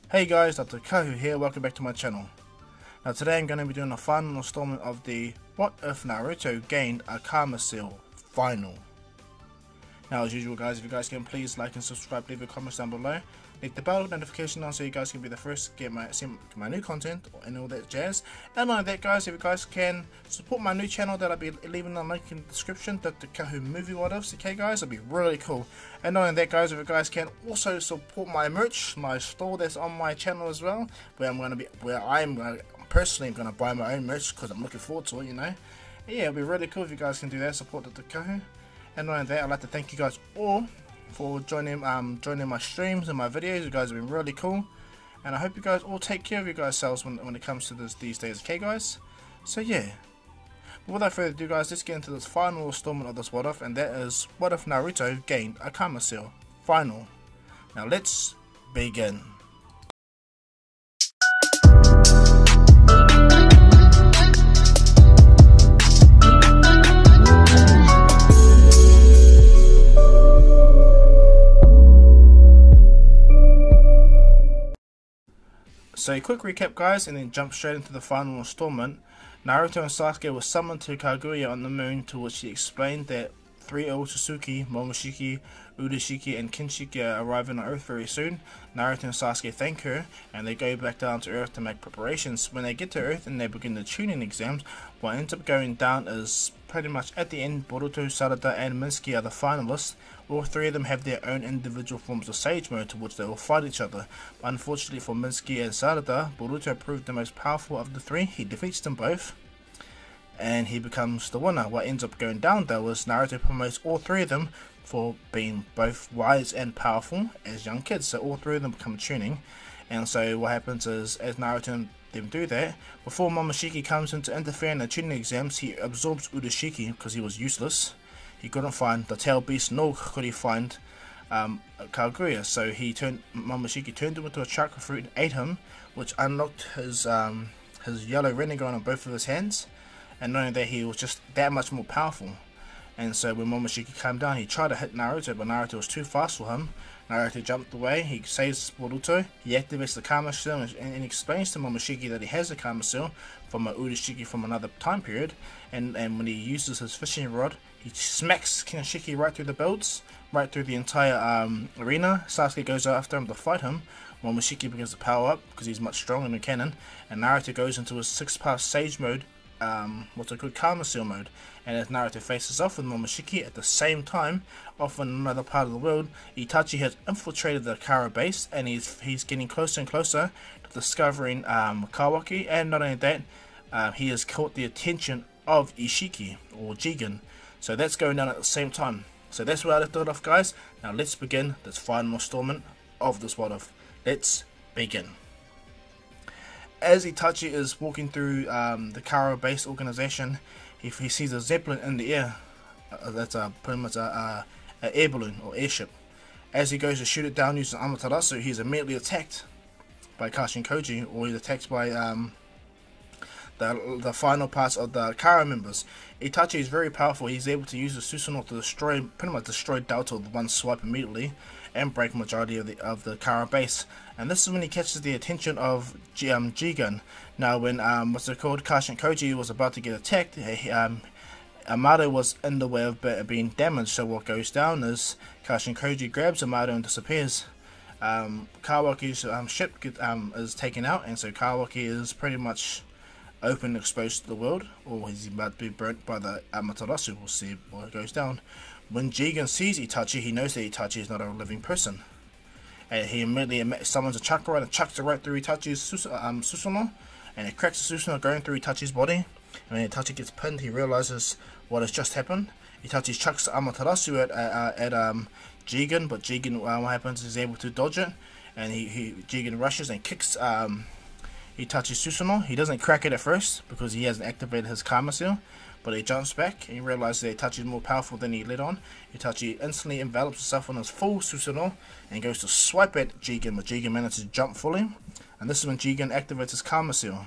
Hey guys, Dr. Kahu here, welcome back to my channel. Now today I'm going to be doing a final installment of the What If Naruto Gained a Karma Seal final. Now as usual guys, if you guys can please like and subscribe, leave a comment down below. Hit the bell notification on so you guys can be the first to get see my new content and all that jazz. And on that guys, if you guys can support my new channel that I'll be leaving a link in the description, Dr. Kahu Movie What Ifs, okay guys, it'll be really cool. And on that guys, if you guys can also support my merch, my store that's on my channel as well, where I'm personally going to buy my own merch because I'm looking forward to it, you know. Yeah, it'll be really cool if you guys can do that, support Dr. Kahu. And on that, I'd like to thank you guys all for joining my streams and my videos. You guys have been really cool, and I hope you guys all take care of yourselves when it comes to these days, okay guys? So yeah, but without further ado guys, let's get into this final installment of this What If, and that is What If Naruto Gained a Karma Seal final. Now let's begin. So a quick recap guys, and then jump straight into the final installment. Naruto and Sasuke were summoned to Kaguya on the moon, to which he explained that 3 Otsutsuki, Momoshiki, Udashiki and Kinshiki are arriving on Earth very soon. Naruto and Sasuke thank her, and they go back down to Earth to make preparations. When they get to Earth and they begin the tuning exams, what ends up going down is pretty much at the end, Boruto, Sarada and Minsky are the finalists. All three of them have their own individual forms of Sage Mode, to which they will fight each other. But unfortunately for Minsky and Sarada, Boruto proved the most powerful of the three. He defeats them both, and he becomes the winner. What ends up going down though is Naruto promotes all three of them for being both wise and powerful as young kids. So all three of them become tuning, and so what happens is, as Naruto and them do that, before Momoshiki comes in to interfere in the tuning exams, he absorbs Udashiki because he was useless. He couldn't find the tail beast, nor could he find Kaguya, so Momoshiki turned him into a chakra fruit and ate him, which unlocked his yellow Rinnegan on both of his hands. And knowing that he was just that much more powerful. And so when Momoshiki came down, he tried to hit Naruto, but Naruto was too fast for him. Naruto jumped away, he saves Boruto, he activates the Karma Seal and explains to Momoshiki that he has a Karma Seal from a Udashiki from another time period. And when he uses his fishing rod, he smacks Kinshiki right through the belts, right through the entire arena. Sasuke goes after him to fight him. Momoshiki begins to power up because he's much stronger than Kanon, and Naruto goes into his 6-pass Sage Mode, what's it called, Karma Seal mode. And as Naruto faces off with Momoshiki, at the same time, off in another part of the world, Itachi has infiltrated the Kara base, and he's getting closer and closer to discovering Kawaki. And not only that, he has caught the attention of Ishiki or Jigen. So that's going down at the same time. So that's where I left it off guys. Now let's begin this final installment of this What If. Let's begin. As Itachi is walking through the Kara base organization, he sees a zeppelin in the air. That's pretty much a air balloon or airship. As he goes to shoot it down using Amaterasu, he's immediately attacked by Kashin Koji, or he's attacked by the final parts of the Kara members. Itachi is very powerful. He's able to use the Susanoo to pretty much destroy Naruto with one swipe immediately, and break majority of the Kara base. And this is when he catches the attention of Jigen. Now when Kashin Koji was about to get attacked, Amado was in the way of being damaged. So what goes down is Kashin Koji grabs Amado and disappears. Kawaki's ship is taken out, and so Kawaki is pretty much open and exposed to the world, or he's about to be burnt by the Amaterasu. We'll see what goes down. When Jigen sees Itachi, he knows that Itachi is not a living person, and he immediately summons a chakra and chucks it right through Itachi's Susanoo, and it cracks the Susanoo going through Itachi's body. And when Itachi gets pinned, he realizes what has just happened. Itachi chucks the Amaterasu at Jigen, but Jigen, what happens is he's able to dodge it, and Jigen rushes and kicks Itachi's Susanoo. He doesn't crack it at first because he hasn't activated his Karma Seal, but he jumps back and he realizes that Itachi is more powerful than he let on. Itachi instantly envelops himself in his full Susanoo and goes to swipe at Jigen, but Jigen manages to jump fully, and this is when Jigen activates his Karma Seal.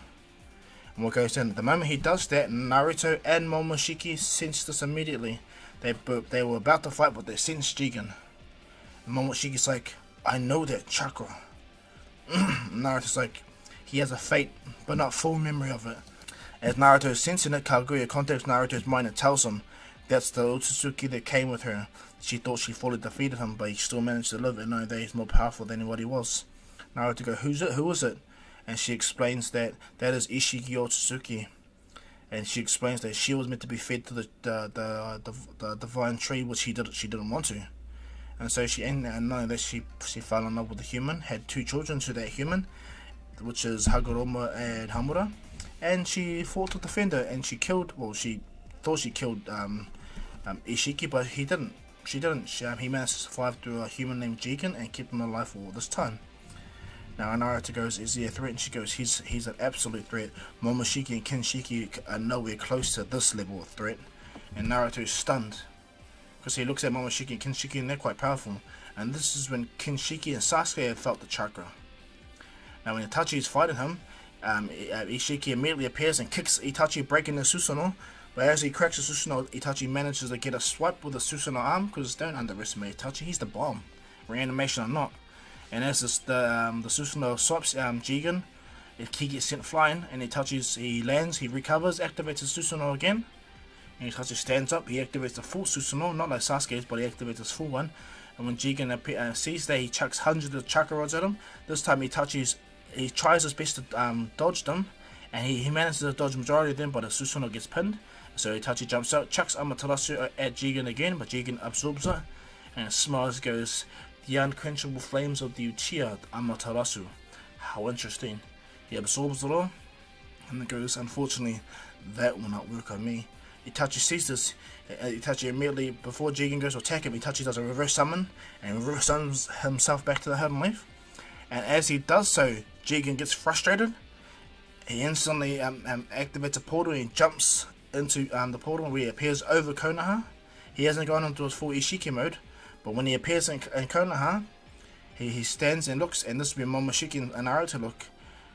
And what goes in, the moment he does that, Naruto and Momoshiki sense this immediately. They were about to fight, but they sense Jigen. And Momoshiki's like, I know that chakra. Naruto's like, he has a fate, but not full memory of it. As Naruto is sensing it, Kaguya contacts Naruto's mind and tells him that's the Otsutsuki that came with her. She thought she fully defeated him, but he still managed to live and know that he's more powerful than what he was. Naruto goes, "Who's it? Who is it?" And she explains that is Ishiki Otsutsuki. And she explains that she was meant to be fed to the divine tree, which she didn't want to. And so and knowing that she fell in love with a human, had 2 children to that human, which is Hagoromo and Hamura. And she fought to defend her, and she killed, well, she thought she killed Ishiki, but he didn't. She didn't. He managed to survive through a human named Jigen and keep him alive for all this time. Now Naruto goes, "Is he a threat?" And she goes, he's an absolute threat. Momoshiki and Kinshiki are nowhere close to this level of threat." And Naruto is stunned, because he looks at Momoshiki and Kinshiki and they're quite powerful. And this is when Kinshiki and Sasuke have felt the chakra. Now when Itachi is fighting him, Ishiki immediately appears and kicks Itachi, breaking the Susanoo. But as he cracks the Susanoo, Itachi manages to get a swipe with the Susanoo arm, because don't underestimate Itachi, he's the bomb, reanimation or not. And as the Susanoo swipes Jigen, he gets sent flying, and he lands, he recovers, activates his Susanoo again, and Itachi stands up, he activates the full Susanoo, not like Sasuke's, but he activates his full one. And when Jigen sees that, he chucks hundreds of chakra rods at him. This time he tries his best to dodge them, and he manages to dodge the majority of them, but the Susanoo gets pinned. So Itachi jumps out, chucks Amaterasu at Jigen again, but Jigen absorbs it, and smiles, goes, "The unquenchable flames of the Uchiha Amaterasu." How interesting. He absorbs it all, and it goes, "Unfortunately, that will not work on me." Itachi sees this. Itachi immediately, before Jigen goes to attack him, Itachi does a reverse summon, and reverse summons himself back to the Hidden Leaf. And as he does so, Jigen gets frustrated. He instantly activates a portal and jumps into the portal, where he appears over Konoha. He hasn't gone into his full Ishiki mode, but when he appears in Konoha, he stands and looks, and this is where Momoshiki and Naruto look.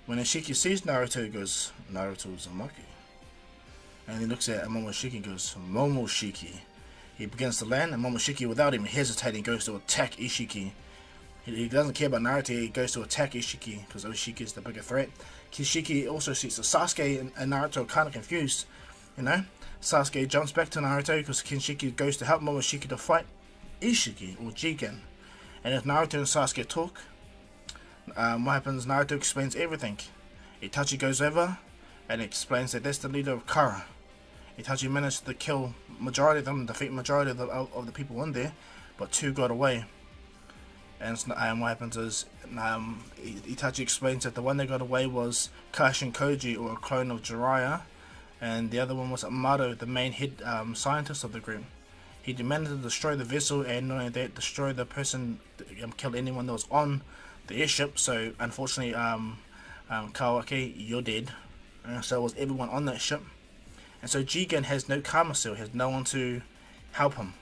When Ishiki sees Naruto, he goes, "Naruto Uzumaki." And he looks at Momoshiki and goes, "Momoshiki." He begins to land, and Momoshiki, without even hesitating, goes to attack Ishiki. He doesn't care about Naruto, he goes to attack Ishiki, because Ishiki is the bigger threat. Kinshiki also sees the Sasuke and Naruto are kind of confused. You know, Sasuke jumps back to Naruto because Kinshiki goes to help Momoshiki to fight Ishiki, or Jigen. And if Naruto and Sasuke talk, what happens, Naruto explains everything. Itachi goes over and explains that that's the leader of Kara. Itachi managed to kill majority of them, defeat majority of the people in there, but 2 got away. And what happens is, Itachi explains that the one that got away was Kashin Koji, or a clone of Jiraiya, and the other one was Amado, the main head scientist of the group. He demanded to destroy the vessel, and not only that, destroy the person, kill anyone that was on the airship. So unfortunately, Kawaki, you're dead. So was everyone on that ship. And so Jigen has no karma seal, has no one to help him.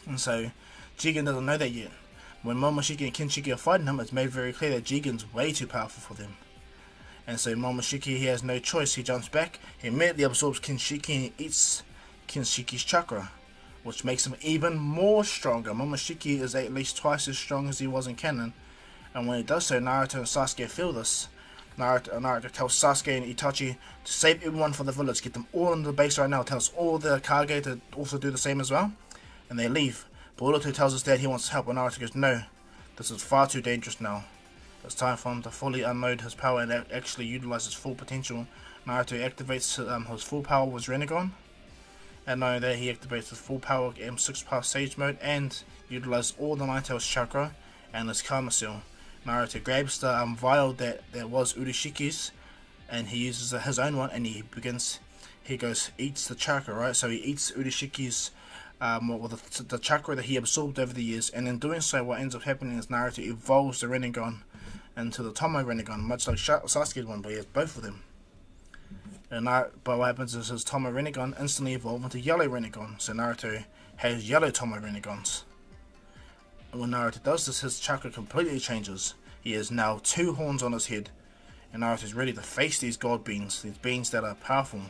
And so Jigen doesn't know that yet. When Momoshiki and Kinshiki are fighting him, it's made very clear that Jigen's way too powerful for them. And so Momoshiki, he has no choice. He jumps back, he immediately absorbs Kinshiki and eats Kinshiki's chakra, which makes him even more stronger. Momoshiki is at least twice as strong as he was in canon. And when he does so, Naruto and Sasuke feel this. Naruto tells Sasuke and Itachi to save everyone for the village, get them all in the base right now, tells all the Kage to also do the same as well, and they leave. Boruto tells his dad he wants help, and Naruto goes, "No, this is far too dangerous now. It's time for him to fully unload his power and actually utilize his full potential." Naruto activates his full power with Rinnegan, and knowing that, he activates his full power M6 Power Sage Mode and utilizes all the Nine-Tails chakra and his Karma Seal. Naruto grabs the vial that was Urashiki's, and he uses his own one, and he eats the chakra, right? So he eats Urashiki's the chakra that he absorbed over the years, and in doing so, what ends up happening is Naruto evolves the Rinnegan into the Tomoe Rinnegan, much like Sasuke's one, but he has both of them. But what happens is his Tomoe Rinnegan instantly evolves into Yellow Rinnegan, so Naruto has yellow Tomoe Rinnegans. And when Naruto does this, his chakra completely changes. He has now 2 horns on his head, and Naruto is ready to face these god beings, these beings that are powerful.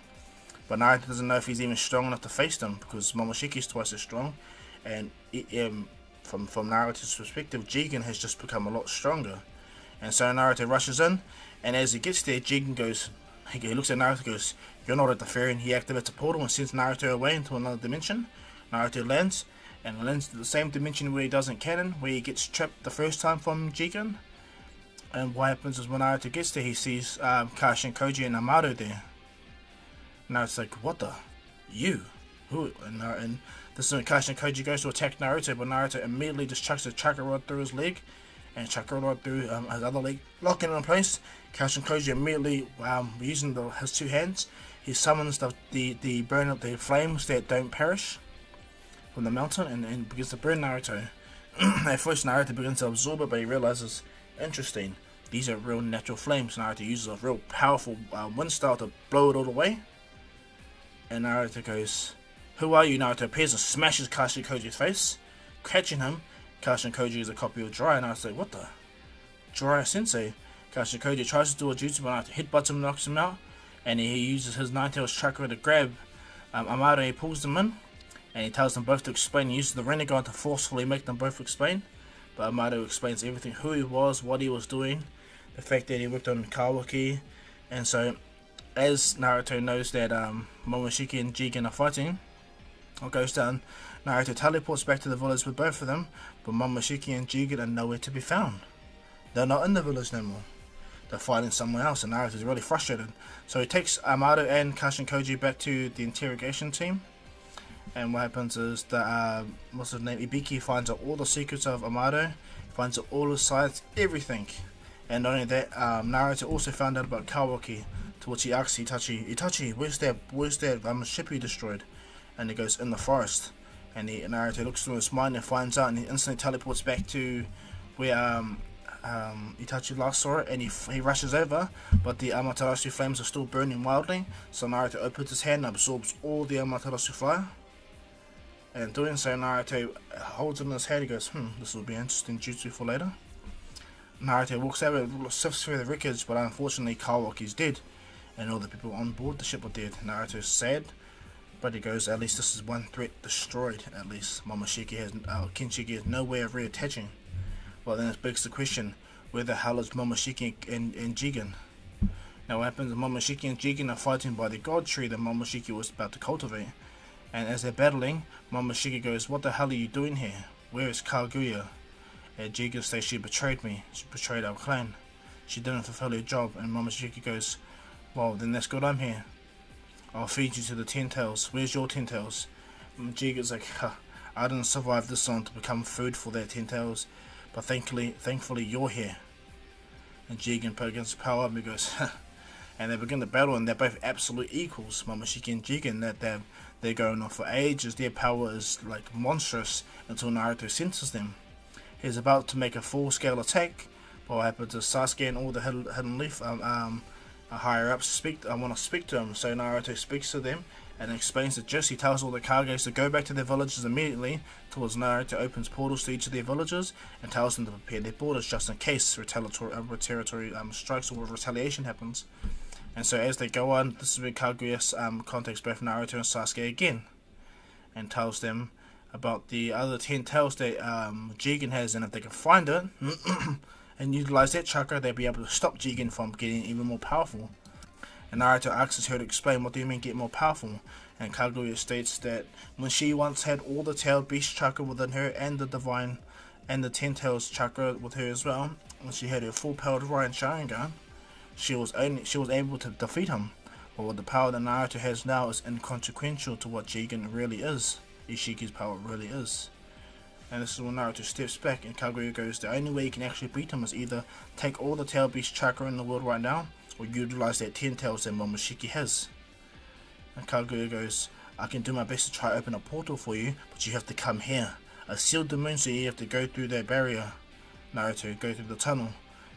But Naruto doesn't know if he's even strong enough to face them, because Momoshiki is twice as strong, and from Naruto's perspective, Jigen has just become a lot stronger. And so Naruto rushes in, and as he gets there, Jigen goes, he looks at Naruto and goes, "You're not interfering." He activates a portal and sends Naruto away into another dimension. Naruto lands, and lands to the same dimension where he does in canon, where he gets trapped the first time from Jigen. And what happens is when Naruto gets there, he sees Kashin, Koji, and Amado there. Naruto's like, "What the? You? Who?" And this is when Kashin Koji goes to attack Naruto, but Naruto immediately just chucks a chakra rod through his leg, and chakra rod through his other leg, locking it in place. Kashin Koji immediately, using his two hands, he summons the burn up the flames that don't perish from the mountain, and begins to burn Naruto. At first, Naruto begins to absorb it, but he realizes, interesting, these are real natural flames. Naruto uses a real powerful wind style to blow it all away. And Naruto goes, "Who are you?" Naruto appears and smashes Kashin Koji's face, catching him. Kashin Koji is a copy of Jiraiya, and I was like, "What the? Jiraiya Sensei?" Kashin Koji tries to do a jutsu, but Naruto headbutts him, knocks him out, and he uses his Nine Tails chakra to grab Amado, and he pulls them in, and he tells them both to explain. He uses the Rinnegan to forcefully make them both explain, but Amado explains everything, who he was, what he was doing, the fact that he worked on Kawaki. And so as Naruto knows that Momoshiki and Jigen are fighting, what goes down, Naruto teleports back to the village with both of them, but Momoshiki and Jigen are nowhere to be found. They're not in the village no more. They're fighting somewhere else, and Naruto's really frustrated. So he takes Amado and Kashin Koji back to the interrogation team, and what happens is that, what's his name, Ibiki finds out all the secrets of Amado, finds out all his sides, everything. And not only that, Naruto also found out about Kawaki, to which he asks Itachi, where's that ship you destroyed? And he goes, "In the forest." And Naruto looks through his mind and finds out, and he instantly teleports back to where Itachi last saw it, and he rushes over, but the Amaterasu flames are still burning wildly. So Naruto opens his hand and absorbs all the Amaterasu fire. And in doing so, Naruto holds it in his head. He goes, "This will be interesting jutsu for later." Naruto walks over and sifts through the wreckage, but unfortunately Kawaki's dead, and all the people on board the ship are dead. Naruto's sad, but he goes, "At least this is one threat destroyed. At least Kinshiki has no way of reattaching." Well, then it begs the question, where the hell is Momoshiki and Jigen? Now what happens is Momoshiki and Jigen are fighting by the god tree that Momoshiki was about to cultivate. And as they're battling, Momoshiki goes, "What the hell are you doing here? Where is Kaguya?" And Jigen says, "She betrayed me. She betrayed our clan. She didn't fulfill her job." And Momoshiki goes, "Well, then that's good I'm here. I'll feed you to the Ten Tails. Where's your Ten Tails?" And Jigen's like, "I didn't survive this long to become food for their Ten Tails, but thankfully you're here." And Jigen begins to power up and he goes, and they begin to battle, and they're both absolute equals, Momoshiki and Jigen. That they're going on for ages. Their power is like monstrous until Naruto senses them. He's about to make a full-scale attack, but what happens is Sasuke and all the Hidden Leaf higher ups want to speak to him. So Naruto speaks to them and explains the gist. He tells all the Kages to go back to their villages immediately, towards Naruto opens portals to each of their villages and tells them to prepare their borders just in case retaliatory strikes or retaliation happens. And so as they go on, this is where Kaguya contacts both Naruto and Sasuke again, and tells them about the other 10 tails that Jigen has, and if they can find it and utilize that chakra, they'll be able to stop Jigen from getting even more powerful. And Naruto asks her to explain, what do you mean get more powerful? And Kaguya states that when she once had all the tailed beast chakra within her, and the divine and the 10 tails chakra with her as well, when she had her full powered Ryan Sharingan, she was able to defeat him. But with the power that Naruto has now is inconsequential to what Jigen really is. Ishiki's power really is. And this is when Naruto steps back and Kaguya goes, the only way you can actually beat him is either take all the tail beast chakra in the world right now, or utilize that 10 tails that Momoshiki has. And Kaguya goes, I can do my best to try to open a portal for you, but you have to come here. I sealed the moon, so you have to go through that barrier. Naruto, go through the tunnel.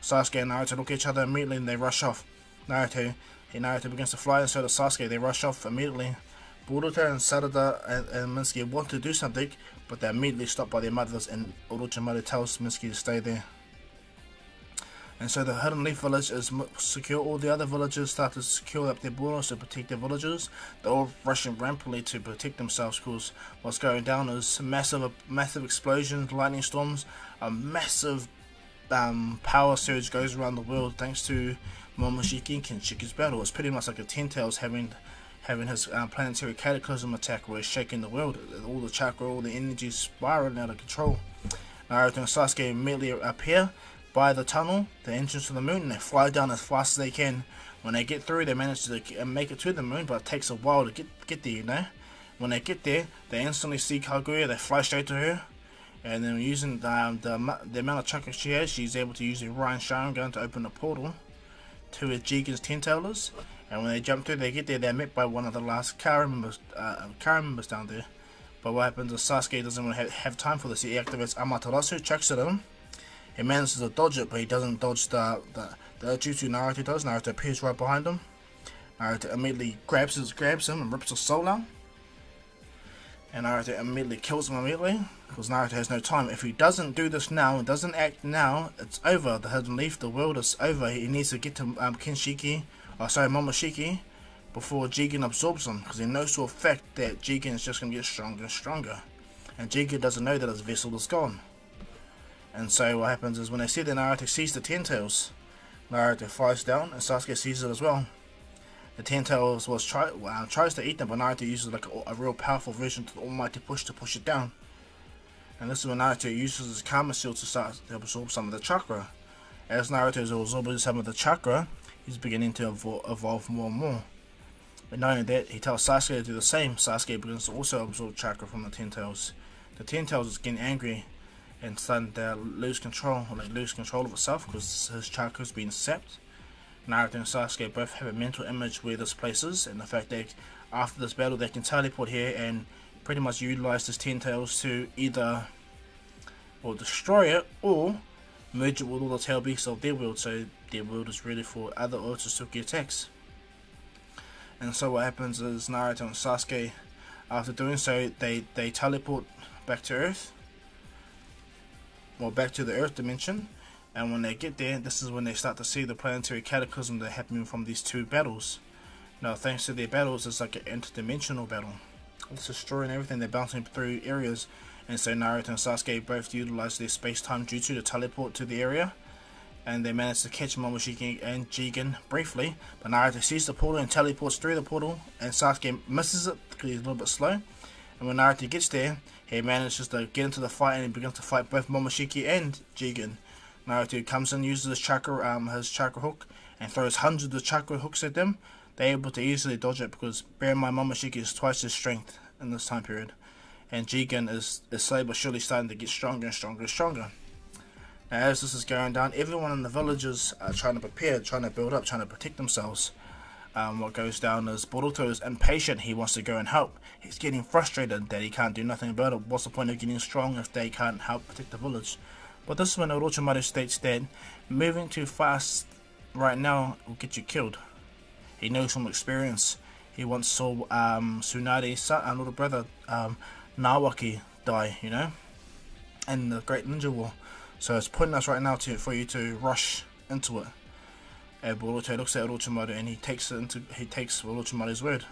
Sasuke and Naruto look at each other immediately and they rush off. Naruto begins to fly, and so does Sasuke. They rush off immediately. Boruto and Sarada and Mitsuki want to do something, but they're immediately stopped by their mothers, and Orochimaru tells Mitsuki to stay there. And so the Hidden Leaf village is secure. All the other villages start to secure up their borders to protect their villages. They're all rushing rampantly to protect themselves, because what's going down is massive explosions, lightning storms, a massive power surge goes around the world thanks to Momoshiki and Kinshiki's battle. It's pretty much like a Ten Tails having his planetary cataclysm attack where it's shaking the world. All the chakra, all the energy is spiraling out of control. Naruto and Sasuke immediately appear by the tunnel, the entrance to the moon, and they fly down as fast as they can. When they get through, they manage to make it to the moon, but it takes a while to get there, you know. When they get there, they instantly see Kaguya, they fly straight to her, and then using the amount of chakra she has, she's able to use a Ryan Sharingan to open the portal to Jigen's Ten-Tailers. And when they jump through, they get there, they're met by one of the last Kara members down there. But what happens is Sasuke doesn't want to have time for this. He activates Amaterasu, chucks it at him. He manages to dodge it, but he doesn't dodge the jutsu Naruto does. Naruto appears right behind him. Naruto immediately grabs him and rips his soul out. And Naruto immediately kills him because Naruto has no time. If he doesn't do this now and doesn't act now, it's over. The Hidden Leaf, the world is over. He needs to get to Momoshiki before Jigen absorbs him, because he knows for a fact that Jigen is just going to get stronger and stronger. And Jigen doesn't know that his vessel is gone. And so what happens is when they see that Naruto sees the Ten-Tails, Naruto flies down and Sasuke sees it as well. The Ten-Tails tries to eat them, but Naruto uses like a real powerful version to the almighty push to push it down. And this is when Naruto uses his Karma Shield to start to absorb some of the chakra. As Naruto is absorbing some of the chakra, he's beginning to evolve more and more. But not only that, he tells Sasuke to do the same. Sasuke begins to also absorb chakra from the Ten-Tails. The Ten-Tails is getting angry and starting to lose control of itself because his chakra has been sapped. Naruto and Sasuke both have a mental image where this place is, and the fact that after this battle they can teleport here and pretty much utilize this Ten-Tails to either destroy it or merge it with all the tail beasts of their world, so their world is ready for other Otsutsuki attacks. And so what happens is Naruto and Sasuke, after doing so, they teleport back to Earth, back to the Earth dimension. And when they get there, this is when they start to see the planetary cataclysm that happened from these two battles. Now, thanks to their battles, it's like an interdimensional battle. It's destroying everything. They're bouncing through areas, and so Naruto and Sasuke both utilize their space-time jutsu to teleport to the area. And they manage to catch Momoshiki and Jigen briefly, but Naruto sees the portal and teleports through the portal, and Sasuke misses it because he's a little bit slow. And when Naruto gets there, he manages to get into the fight and he begins to fight both Momoshiki and Jigen. Naruto comes in, uses his chakra hook, and throws hundreds of chakra hooks at them. They're able to easily dodge it because, bear in mind, Momoshiki is twice his strength in this time period. And Jigen is slowly but surely starting to get stronger and stronger and stronger. Now, as this is going down, everyone in the villages are trying to prepare, trying to build up, trying to protect themselves. What goes down is Boruto is impatient. He wants to go and help. He's getting frustrated that he can't do nothing about it. What's the point of getting strong if they can't help protect the village? But this is when Orochimaru states that moving too fast right now will get you killed. He knows from experience. He once saw Tsunade's little brother Nawaki die, you know, in the Great Ninja War. So it's pointless right now for you to rush into it. And Boruto looks at Orochimaru and he takes Orochimaru's word.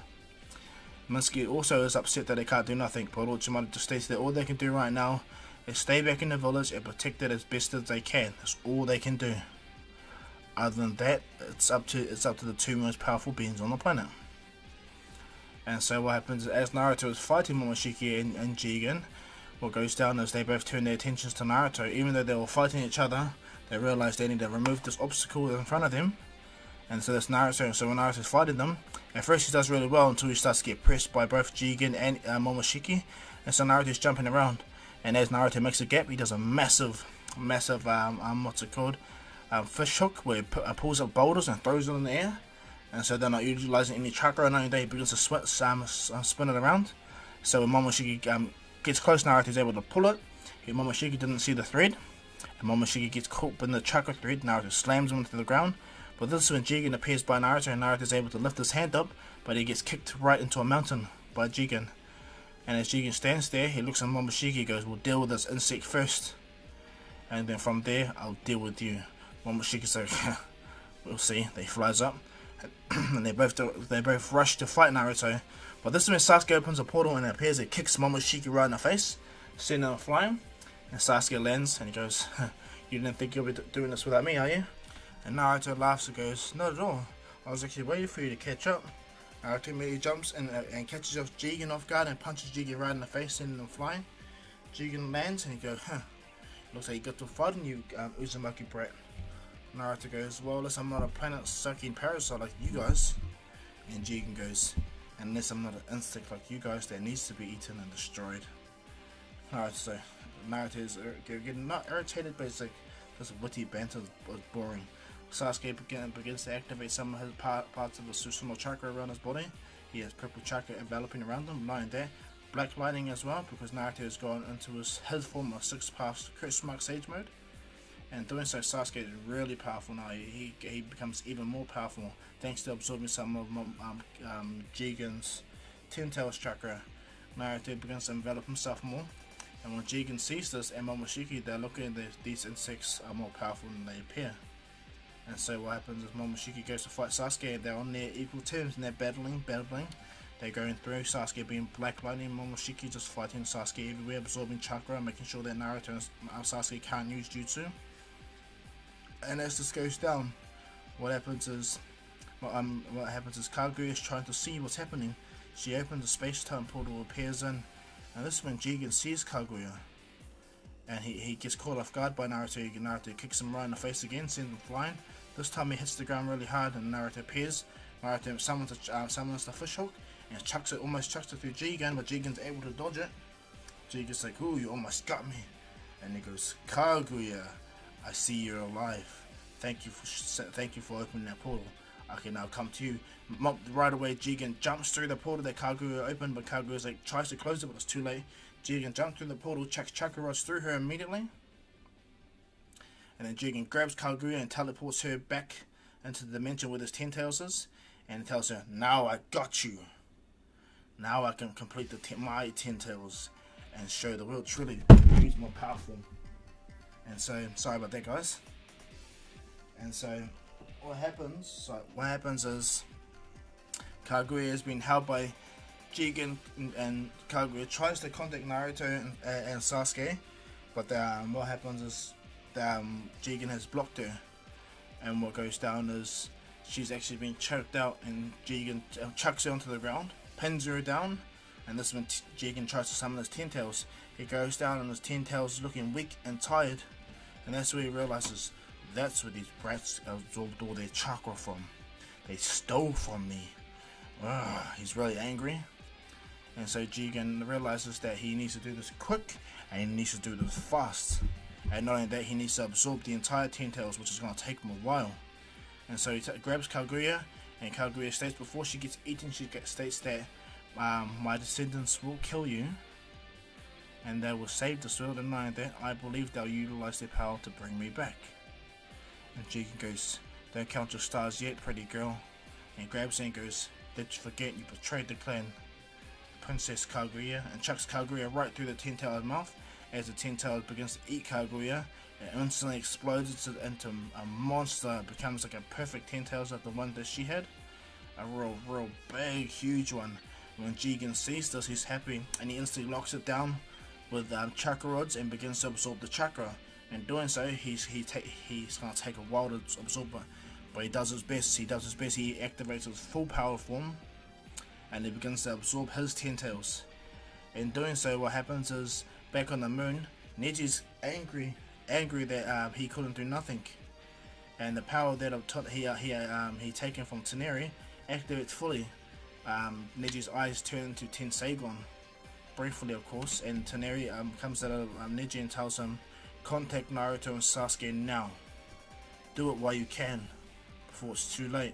Minsky also is upset that they can't do nothing, but Orochimaru just states that all they can do right now is stay back in the village and protect it as best as they can. That's all they can do. Other than that, it's up to the two most powerful beings on the planet. And so what happens is, as Naruto is fighting Momoshiki and Jigen, what goes down is they both turn their attentions to Naruto. Even though they were fighting each other, they realize they need to remove this obstacle in front of them. And so that's Naruto. So when Naruto's fighting them, at first he does really well until he starts to get pressed by both Jigen and Momoshiki. And so Naruto's jumping around. And as Naruto makes a gap, he does a massive what's it called? Fish hook, where he pulls up boulders and throws it in the air. And so they're not utilizing any chakra, and only he begins to spin it around. So when Momoshiki gets close, Naruto is able to pull it. Momoshiki didn't see the thread, and Momoshiki gets caught in the chakra thread. Naruto slams him into the ground. But this is when Jigen appears by Naruto, and Naruto is able to lift his hand up, but he gets kicked right into a mountain by Jigen. And as Jigen stands there, he looks at Momoshiki, he goes, "We'll deal with this insect first, and then from there, I'll deal with you." Momoshiki's like, "We'll see." They flies up, and they both rush to fight Naruto. But this is when Sasuke opens a portal and it appears. It kicks Momoshiki right in the face, sending him flying. And Sasuke lands and he goes, You didn't think you'll be doing this without me, are you? And Naruto laughs and goes, not at all. I was actually waiting for you to catch up. Naruto immediately jumps and catches off Jigen off guard and punches Jigen right in the face, sending him flying. Jigen lands and he goes, huh, looks like you got to fight on you, Uzumaki brat. Naruto goes, well, unless I'm not a planet-sucking parasite like you guys. And Jigen goes, unless I'm not an insect like you guys that needs to be eaten and destroyed. Naruto is getting not irritated, but it's like this witty banter was boring. Sasuke begins to activate some of his parts of the Susanoo chakra around his body. He has purple chakra enveloping around him, not there. Black lightning as well, because Naruto has gone into his form of 6 paths Mark Sage mode. And doing so, Sasuke is really powerful now. He becomes even more powerful thanks to absorbing some of Jigen's Ten Tails chakra. Naruto begins to envelop himself more. And when Jigen sees this and Momoshiki, they're looking at these insects are more powerful than they appear. And so what happens is Momoshiki goes to fight Sasuke, and they're on their equal terms and they're battling. They're going through, Sasuke being Black Lightning, Momoshiki just fighting Sasuke everywhere, absorbing chakra, making sure that Naruto and Sasuke can't use jutsu. And as this goes down, what happens is Kaguya is trying to see what's happening. She opens a space-time portal, appears in, and this is when Jigen sees Kaguya. And he gets caught off guard by Naruto. Naruto kicks him right in the face again, sends him flying. This time he hits the ground really hard and Naruto appears. Naruto summons the fish hook and almost chucks it through Jigen, but Jigen's able to dodge it. Jigen's like, ooh, you almost got me. And he goes, Kaguya, I see you're alive. Thank you for opening that portal. I can now come to you. Right away, Jigen jumps through the portal that Kaguya opened, but Kaguya's like tries to close it, but it's too late. Jigen jumps through the portal, chucks chakra rods through her immediately, and then Jigen grabs Kaguya and teleports her back into the dimension where his Ten Tails is, and tells her, "Now I got you. Now I can complete my Ten Tails and show the world truly who's more powerful." And so, sorry about that, guys. And so, what happens is Kaguya has been held by Jigen, and Kaguya tries to contact Naruto and Sasuke, but what happens is Jigen has blocked her, and what goes down is she's actually been choked out, and Jigen chucks her onto the ground, pins her down, and this is when Jigen tries to summon his Ten Tails. He goes down and his Ten Tails looking weak and tired, and that's where he realizes that's where these brats absorbed all their chakra from. They stole from me. He's really angry. And so Jigen realizes that he needs to do this quick and he needs to do this fast. And not only that, he needs to absorb the entire Ten Tails, which is going to take him a while. And so he grabs Kaguya, and Kaguya states before she gets eaten, she states that my descendants will kill you and they will save this world, and knowing that, I believe they'll utilize their power to bring me back. And Jigen goes, don't count your stars yet, pretty girl. And he grabs her and goes, did you forget you betrayed the clan, Princess Kaguya, and chucks Kaguya right through the Ten Tails mouth. As the Ten Tails begins to eat Kaguya, it instantly explodes into a monster. It becomes like a perfect Ten Tails like the one that she had. A real big, huge one. When Jigen sees this, he's happy, and he instantly locks it down with chakra rods and begins to absorb the chakra. In doing so, he's gonna take a while to absorb it, but he does his best. He activates his full power form, and he begins to absorb his Ten Tails. In doing so, what happens is, back on the moon, Neji's angry that he couldn't do nothing, and the power that he taken from Toneri activates fully. Neji's eyes turn into Tenseigon, briefly of course, and Toneri comes out of Neji and tells him, contact Naruto and Sasuke now. Do it while you can, before it's too late.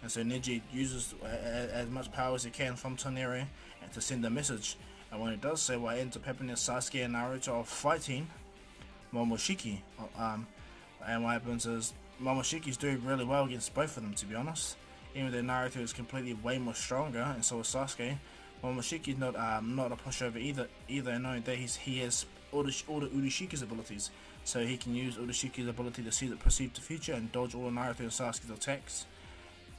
And so Neji uses as much power as he can from Toneri and to send a message. And when it does so, what ends up happening is Sasuke and Naruto are fighting Momoshiki. And what happens is Momoshiki's doing really well against both of them, to be honest. Even though Naruto is completely way more stronger, and so is Sasuke, Momoshiki's not a pushover either, knowing that he has all the Urushiki's abilities. So he can use Urushiki's ability to perceive the future and dodge all of Naruto and Sasuke's attacks.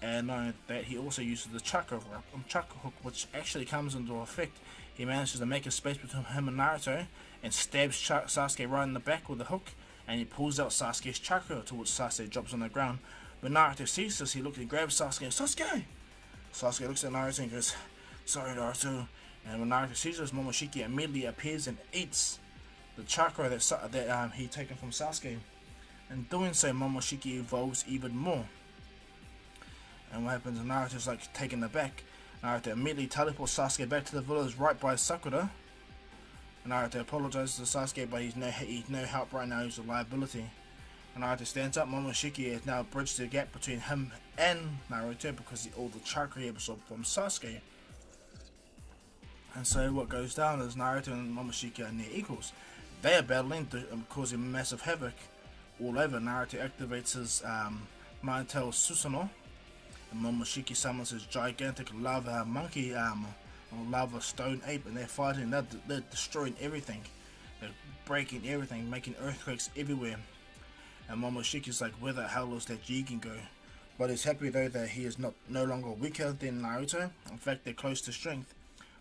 And knowing that he also uses the chakra hook, which actually comes into effect. He manages to make a space between him and Naruto and stabs Sasuke right in the back with the hook, and he pulls out Sasuke's chakra, to which Sasuke drops on the ground. When Naruto sees this, he looks and grabs Sasuke and Sasuke! Sasuke looks at Naruto and goes, sorry Naruto. And when Naruto sees this, Momoshiki immediately appears and eats the chakra that he taken from Sasuke. In doing so, Momoshiki evolves even more. And what happens is Naruto's like taken aback. Naruto immediately teleports Sasuke back to the village right by Sakura. Naruto apologizes to Sasuke, but he's no help right now, he's a liability. Naruto stands up. Momoshiki has now bridged the gap between him and Naruto because all the chakra he absorbed from Sasuke. And so what goes down is Naruto and Momoshiki are near equals. They are battling, causing massive havoc all over. Naruto activates his Minato Susanoo, and Momoshiki summons his gigantic lava monkey or lava stone ape, and they're fighting. They're destroying everything. They're breaking everything, making earthquakes everywhere. And Momoshiki's like, where the hell is that Jigen go? But he's happy though that he is no longer weaker than Naruto. In fact, they're close to strength.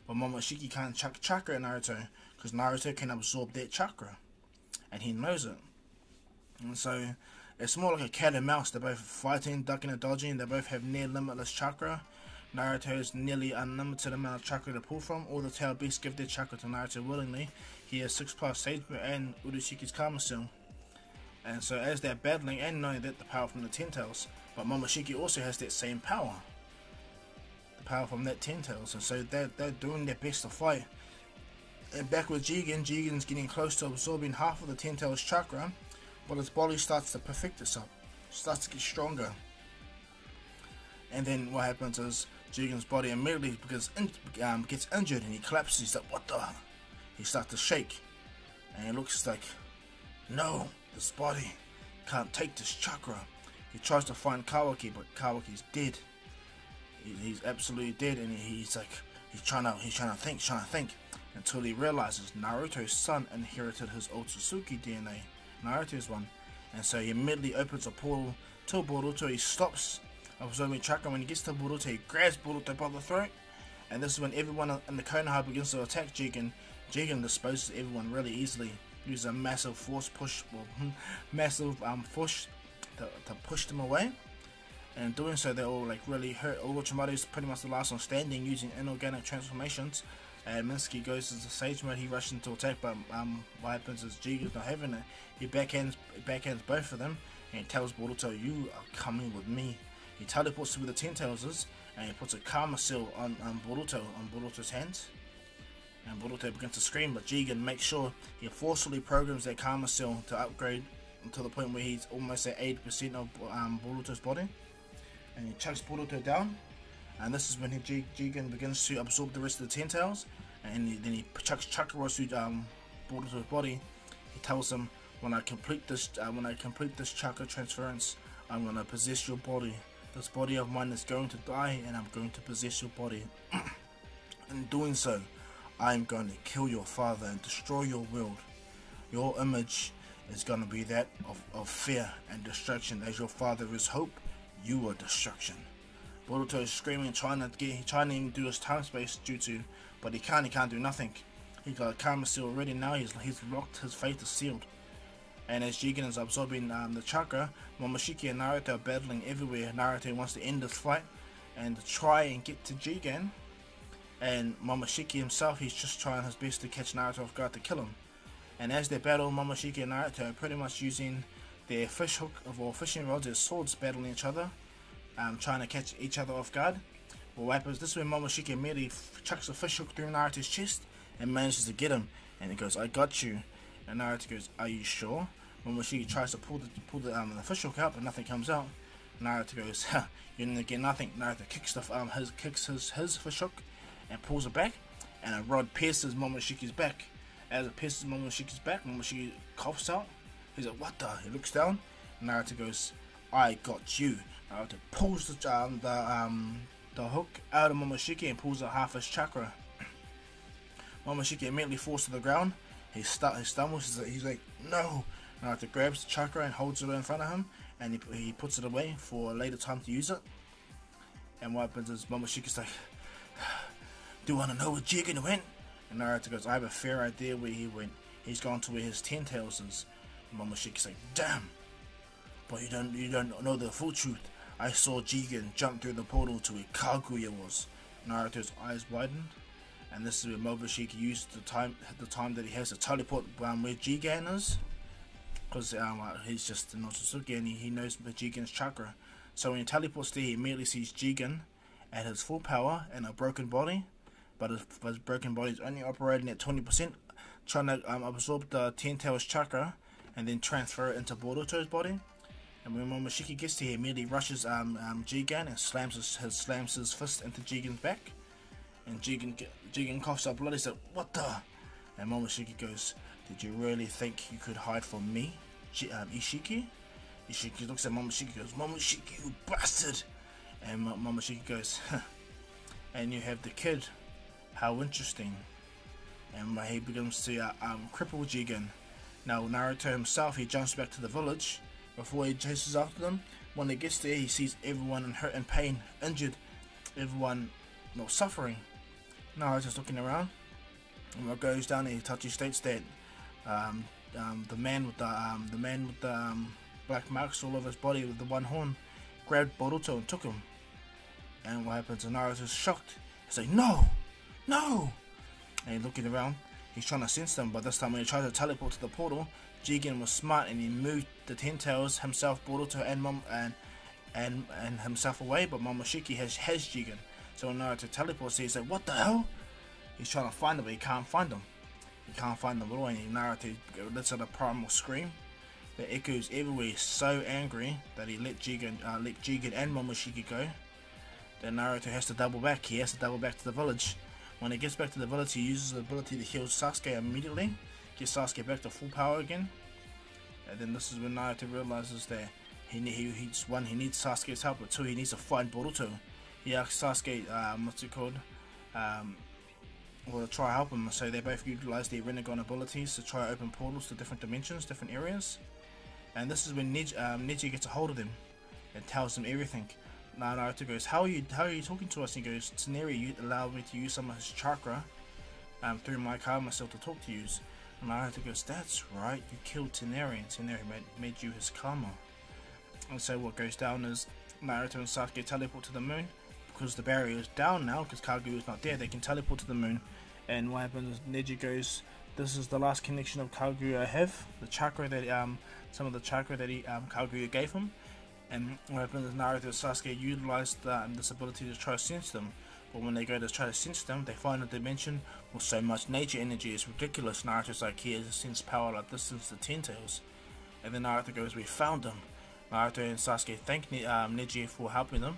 But Momoshiki can't chuck chakra at Naruto, because Naruto can absorb that chakra, and he knows it. And so it's more like a cat and mouse. They're both fighting, ducking and dodging. They both have near limitless chakra. Naruto has nearly unlimited amount of chakra to pull from. All the tail beasts give their chakra to Naruto willingly. He has 6+ Sage Move and Urushiki's Karma Seal. And so as they're battling, and knowing that the power from the Ten Tails, but Momoshiki also has that same power. The power from that Ten Tails. And so they're doing their best to fight. And back with Jigen, Jigen's getting close to absorbing half of the Ten Tails chakra, but his body starts to perfect itself. Starts to get stronger. And then what happens is Jigen's body immediately gets injured, and he collapses. He's like, what the? He starts to shake. And he looks like, no, this body can't take this chakra. He tries to find Kawaki, but Kawaki's dead. He's absolutely dead, and he's trying to think, until he realizes Naruto's son inherited his Otsutsuki DNA. Naruto's one. And so he immediately opens a portal to Boruto. He stops absorbing chakra. When he gets to Boruto, he grabs Boruto by the throat. And this is when everyone in the Konoha begins to attack Jigen. Jigen disposes everyone really easily. Uses a massive force push, to push them away. And in doing so, they're all like really hurt. Orochimaru is pretty much the last one standing, using inorganic transformations. And Minsky goes into Sage Mode. He rushes into attack, but what happens is Jigen's not having it. He backhands both of them, and he tells Boruto, "You are coming with me." He teleports to where the Ten Tails is, and he puts a Karma Seal on Boruto's hands. And Boruto begins to scream, but Jigen makes sure he forcefully programs that Karma Seal to upgrade until the point where he's almost at 80% of Boruto's body. And he chucks Boruto down, and this is when Jigen begins to absorb the rest of the Ten Tails, and then he chucks chakra through Boruto's body. He tells him, when I complete this chakra transference, I'm gonna possess your body. This body of mine is going to die, and I'm going to possess your body. In doing so, I'm going to kill your father and destroy your world. Your image is going to be that of fear and destruction. As your father is hope, you are destruction. Boruto is screaming, trying to do his time space jutsu, but he can't do nothing. He got a Karma Seal already now. He's locked. His fate is sealed. And as Jigen is absorbing the chakra, Momoshiki and Naruto are battling everywhere. Naruto wants to end this fight and try and get to Jigen. And Momoshiki himself, he's just trying his best to catch Naruto off guard to kill him. And as they battle, Momoshiki and Naruto are pretty much using their fish hook or fishing rods as swords, battling each other, trying to catch each other off guard. But what happens, this is when Momoshiki immediately chucks a fish hook through Naruto's chest and manages to get him. And he goes, I got you. And Naruto goes, are you sure? Momoshiki tries to pull the fish hook out, but nothing comes out. Naruto goes, ha, you're gonna get nothing. Naruto kicks his fish hook and pulls it back, and a rod pierces Momoshiki's back. As it pierces Momoshiki's back, Momoshiki coughs out. He's like, what the? He looks down. Naruto goes, I got you. Naruto pulls the hook out of Momoshiki and pulls out half his chakra. Momoshiki immediately falls to the ground. He stumbles. He's like, no. Naruto grabs the chakra and holds it in front of him, and he puts it away for a later time to use it. And what happens is Momoshiki's like, do you want to know where Jigen went? And Naruto goes, I have a fair idea where he went. He's gone to where his Ten Tails is. Momoshiki's like, damn, but you don't know the full truth. I saw Jigen jump through the portal to where Kaguya was. Naruto's eyes widened, and this is where Momoshiki used the time that he has to teleport where Jigen is, because he's just an Otsutsuki and he knows Jigen's chakra. So when he teleports there, he immediately sees Jigen at his full power and a broken body, but his broken body is only operating at 20%, trying to absorb the Ten Tails chakra and then transfer it into Boruto's body. And when Momoshiki gets there, he immediately rushes Jigen and slams his fist into Jigen's back. And Jigen coughs up blood. He said, "What the?" And Momoshiki goes, "Did you really think you could hide from me, Ishiki?" Ishiki looks at Momoshiki and goes, "Momoshiki, you bastard!" And Momoshiki goes, "And you have the kid. How interesting." And he begins to cripple Jigen. Now Naruto himself, he jumps back to the village. Before he chases after them, when he gets there, he sees everyone in hurt and pain, injured, everyone not suffering. Naruto's looking around, and what goes down, Itachi states that the man with the black marks all over his body with the one horn grabbed Boruto and took him. And what happens? Naruto's shocked. He's like, "No, no!" And he's looking around. He's trying to sense them, but this time when he tries to teleport to the portal, Jigen was smart and he moved the Ten Tails himself, Boruto, and himself away. But Momoshiki has Jigen, so when Naruto teleports, he's like, "What the hell?" He's trying to find him, but he can't find him. He can't find them at all, and Naruto lets out a primal scream that echoes everywhere. He's so angry that he let Jigen and Momoshiki go. Then Naruto has to double back. He has to double back to the village. When he gets back to the village, he uses the ability to heal Sasuke immediately, gets Sasuke back to full power again. And then this is when Naruto realizes that he needs Sasuke's help, but two, he needs to find Boruto. He asks Sasuke, to try help him. So they both utilize their Rinnegan abilities to try to open portals to different dimensions, different areas. And this is when Neji gets a hold of them and tells them everything. Now Naruto goes, how are you talking to us? And he goes, "Tsuneri, you allowed me to use some of his chakra through my Karma Cell to talk to you." And Naruto goes, "That's right, you killed Tsuneri, and Tsuneri made you his karma." And so what goes down is Naruto and Sasuke teleport to the moon. Because the barrier is down now, because Kaguya is not there, they can teleport to the moon. And what happens is Neji goes, "This is the last connection of Kaguya I have, the chakra that some of the chakra that Kaguya gave him." And what happens is Naruto and Sasuke utilize this ability to try to sense them. But when they go to try to sense them, they find a dimension with so much nature energy, it's ridiculous. Naruto's like, he has a sense power like this since the Ten Tails. And then Naruto goes, "We found them." Naruto and Sasuke thank Neji for helping them.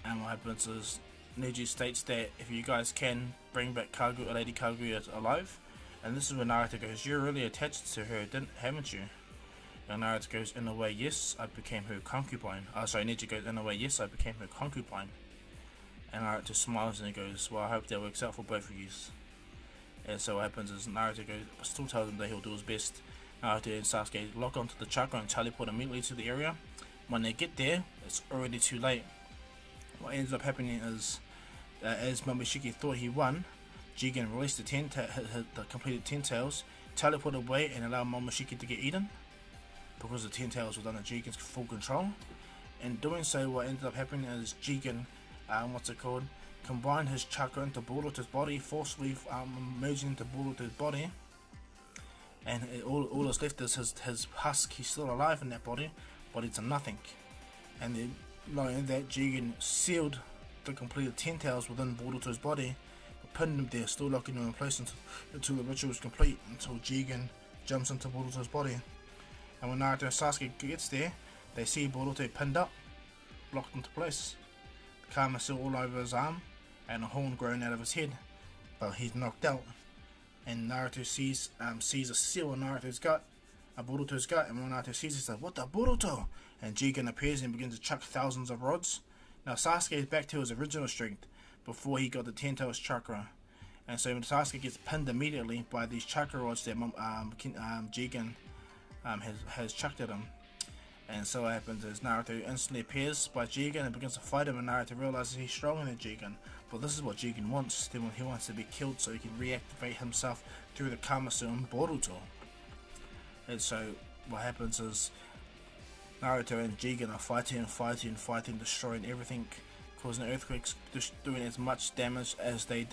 And what happens is Neji states that if you guys can bring back Lady Kaguya alive. And this is when Naruto goes, "You're really attached to her, haven't you?" And Naruto goes, "In a way, yes, I became her concubine." Neji goes, "In a way, yes, I became her concubine." And Naruto smiles and he goes, "Well, I hope that works out for both of you." And so what happens is Naruto still tells him that he'll do his best. Naruto and Sasuke lock onto the chakra and teleport immediately to the area. When they get there, it's already too late. What ends up happening is, as Momoshiki thought he won, Jigen released the completed Ten Tails, teleported away and allowed Momoshiki to get eaten, because the Ten Tails was under Jigen's full control. In doing so, what ended up happening is Jigen, combined his chakra into Boruto's body, forcefully merging into Boruto's body, and all that's left is his husk. He's still alive in that body, but it's a nothing. And then, not only that, Jigen sealed the completed Ten Tails within Boruto's body, but pinned him there, still locking him in place until the ritual is complete, until Jigen jumps into Boruto's body. And when Naruto and Sasuke gets there, they see Boruto pinned up, locked into place. The Karma Cell all over his arm, and a horn growing out of his head, but he's knocked out. And Naruto sees a seal in Naruto's gut, Boruto's gut, and when Naruto sees it, he's like, "What the, Boruto?" And Jigen appears and begins to chuck thousands of rods. Now Sasuke is back to his original strength before he got the Ten Tails chakra. And so when Sasuke gets pinned immediately by these chakra rods that Jigen has chucked at him. And so what happens is Naruto instantly appears by Jigen and begins to fight him, and Naruto realizes he's stronger than Jigen. But this is what Jigen wants. He wants to be killed so he can reactivate himself through the Karma Cell in Boruto. And so what happens is Naruto and Jigen are fighting, destroying everything, causing earthquakes, just doing as much damage as they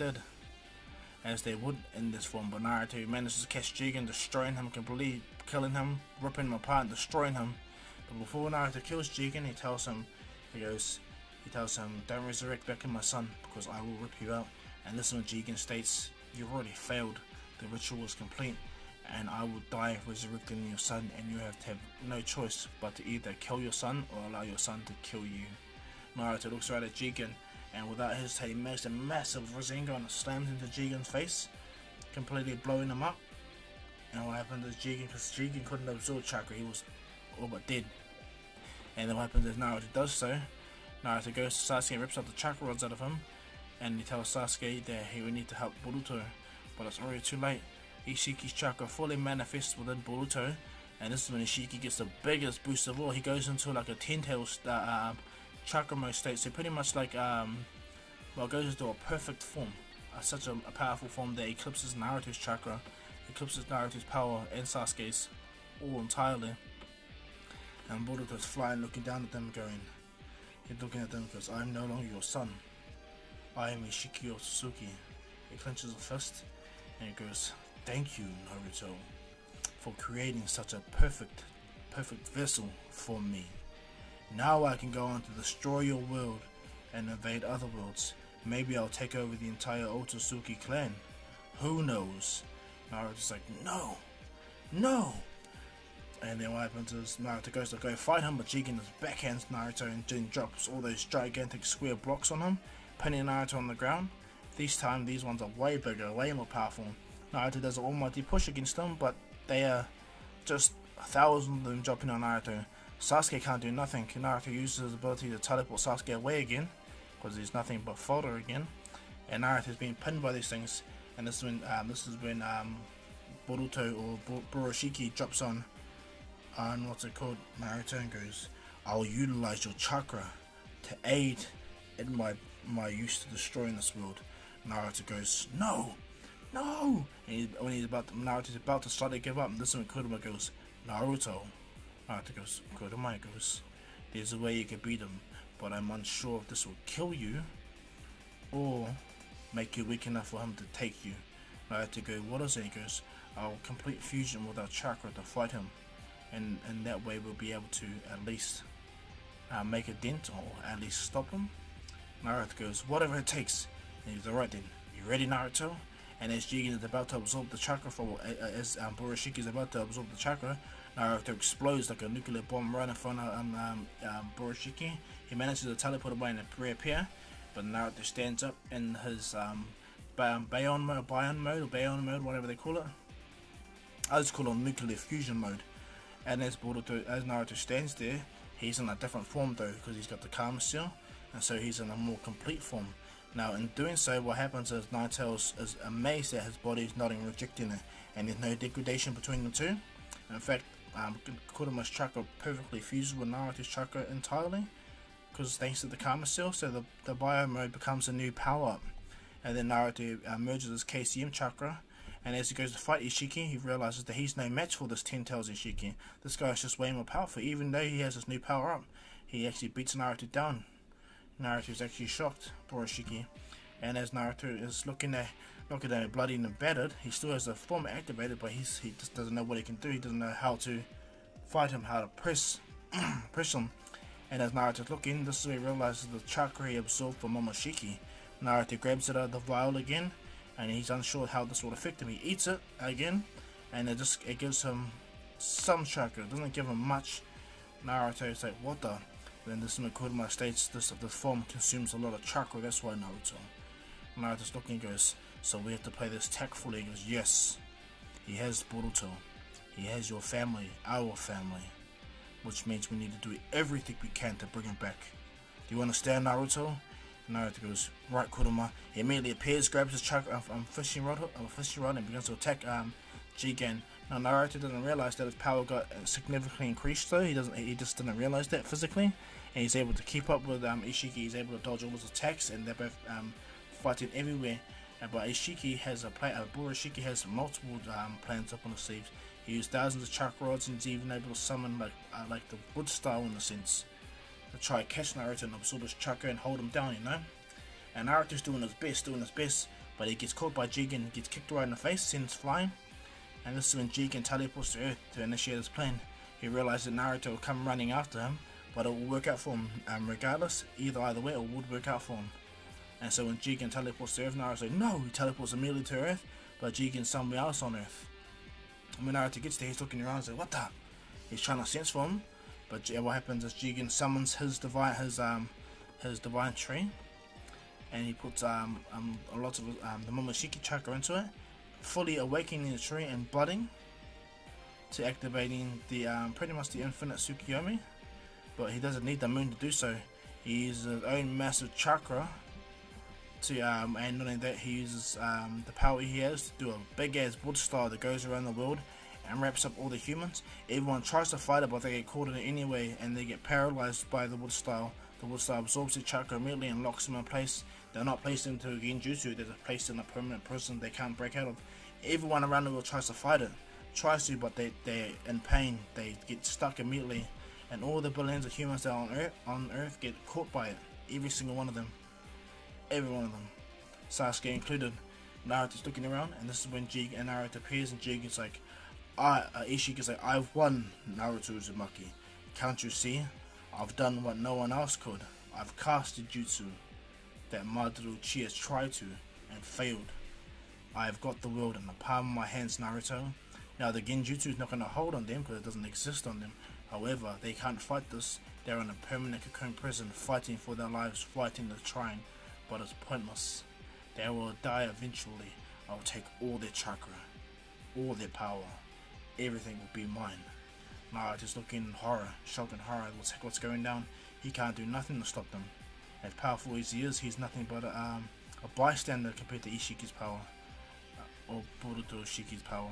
would in this form. But Naruto manages to catch Jigen, destroying him completely, killing him, ripping him apart, and destroying him. But before Naruto kills Jigen, he tells him, don't resurrect back in my son, because I will rip you out. And this is when Jigen states, you've already failed, the ritual is complete, and I will die resurrecting your son, and you have to have no choice but to either kill your son or allow your son to kill you. Naruto looks right at Jigen, and without hesitating makes a massive Rasengan and slams into Jigen's face, completely blowing him up. And what happened is because Jigen couldn't absorb chakra, he was all but dead. And then what happens is Naruto does so. Naruto goes to Sasuke and rips out the chakra rods out of him, and he tells Sasuke that he will need to help Boruto, but it's already too late. Ishiki's chakra fully manifests within Boruto, and this is when Ishiki gets the biggest boost of all. He goes into like a 10-tail chakra mode state, so pretty much like goes into a perfect form, such a powerful form that eclipses Naruto's chakra, eclipses Naruto's power and Sasuke's all entirely. And Boruto's flying, looking down at them, he's looking at them because I'm no longer your son. I am Ishiki Otsutsuki. He clenches a fist and he goes, thank you, Naruto, for creating such a perfect vessel for me. Now I can go on to destroy your world and invade other worlds. Maybe I'll take over the entire Otsutsuki clan. Who knows? Naruto's like, no, no. And then what happens is Naruto goes to go fight him, but Jigen just backhands Naruto and then drops all those gigantic square blocks on him, pinning Naruto on the ground. This time these ones are way bigger, way more powerful. Naruto does an almighty push against them, but they are just 1,000 of them dropping on Naruto. Sasuke can't do nothing. Naruto uses his ability to teleport Sasuke away again, because he's nothing but fodder again. And Naruto's being pinned by these things, and this is when Boruto or Buroshiki drops on what's it called, Naruto, and goes, I'll utilize your chakra to aid in my use to destroying this world. Naruto goes, no, no, and Naruto's about to start to give up, and this is when Kurama goes, Naruto. Naruto goes, Kurama goes, there's a way you can beat him, but I'm unsure if this will kill you or make you weak enough for him to take you. Naruto goes, what is it? He goes, I'll complete fusion with our chakra to fight him, and that way we'll be able to at least make a dent or at least stop him. Naruto goes, whatever it takes. And he's alright then, you ready, Naruto? And as Jigen is about to absorb the chakra, as Buroshiki is about to absorb the chakra, Naruto explodes like a nuclear bomb right in front of Buroshiki. He manages to teleport away and reappear, but Naruto stands up in his Bayon mode, whatever they call it. I just call it nuclear fusion mode. And as Naruto stands there, he's in a different form though, because he's got the Karma Seal, and so he's in a more complete form. Now in doing so, what happens is Naruto is amazed that his body is not rejecting it, and there's no degradation between the two. In fact, Kurama's chakra perfectly fuses with Naruto's chakra entirely, because thanks to the Karma Seal, so the Bio mode becomes a new power up. And then Naruto merges his KCM chakra, and as he goes to fight Ishiki, he realizes that he's no match for this 10 Tails Ishiki. This guy is just way more powerful. Even though he has this new power up, he actually beats Naruto down. Naruto is actually shocked, poor Ishiki. And as Naruto is looking at him bloody and battered, he still has the form activated, but he just doesn't know what he can do. He doesn't know how to fight him, how to press him. And as Naruto's looking, this is where he realizes the chakra he absorbed from Momoshiki. Naruto grabs it out of the vial again, and he's unsure how this will affect him. He eats it again, and it gives him some chakra. It doesn't give him much. Naruto is like, what the? Then this Kurama states this form consumes a lot of chakra, that's why Naruto's looking and goes, so we have to play this tactfully. He goes, yes, he has Boruto, he has your family, our family, which means we need to do everything we can to bring him back. Do you understand, Naruto? And Naruto goes, right, Kurama. He immediately appears, grabs his chakra fishing rod and begins to attack Jigen. Now Naruto doesn't realize that his power got significantly increased though. He just didn't realize that physically, and he's able to keep up with Ishiki. He's able to dodge all his attacks, and they're both fighting everywhere. But Buroshiki has multiple plans up on his sleeves. He used thousands of chakra rods and is even able to summon like the wood style in a sense, to try catch Naruto and absorb his chakra and hold him down, you know. And Naruto's doing his best, but he gets caught by Jigen, gets kicked right in the face, sends flying. And this is when Jigen teleports to Earth to initiate his plan. He realizes that Naruto will come running after him, but it will work out for him regardless. Either way, it would work out for him. And so when Jigen teleports to Earth, Naruto says no, he teleports immediately to Earth, but Jigen's somewhere else on Earth. And when Naruto gets there, he's looking around and says, what the? He's trying to sense for him, but what happens is Jigen summons his divine tree, and he puts a lot of the Momoshiki chakra into it, fully awakening the tree and blooding, to activating the pretty much the infinite Tsukuyomi. But he doesn't need the moon to do so. He uses his own massive chakra to and not only that, he uses the power he has to do a big ass wood star that goes around the world and wraps up all the humans. Everyone tries to fight it, but they get caught in it anyway, and they get paralyzed by the wood star. The wood star absorbs the chakra immediately and locks them in place. They're not placed into a genjutsu, they're placed in a permanent prison they can't break out of. Everyone around the world tries to fight it, but they're in pain, they get stuck immediately, and all the billions of humans that are on Earth get caught by it. Every single one of them. Every one of them. Sasuke included. Naruto's looking around, and this is when Jigen and Naruto appears, and Jigen's like, Ishiki's like, I've won, Naruto Uzumaki. Can't you see? I've done what no one else could. I've casted jutsu that Madara Uchiha has tried to and failed. I have got the world in the palm of my hands, Naruto. Now the genjutsu is not going to hold on them because it doesn't exist on them. However, they can't fight this. They're in a permanent cocoon prison, fighting for their lives, fighting the shrine, but it's pointless. They will die eventually. I will take all their chakra, all their power. Everything will be mine. Naruto's looking in horror, shocked and horror. What's going down? He can't do nothing to stop them. As powerful as he is, he's nothing but a bystander compared to Ishiki's power, or Boruto Ishiki's power.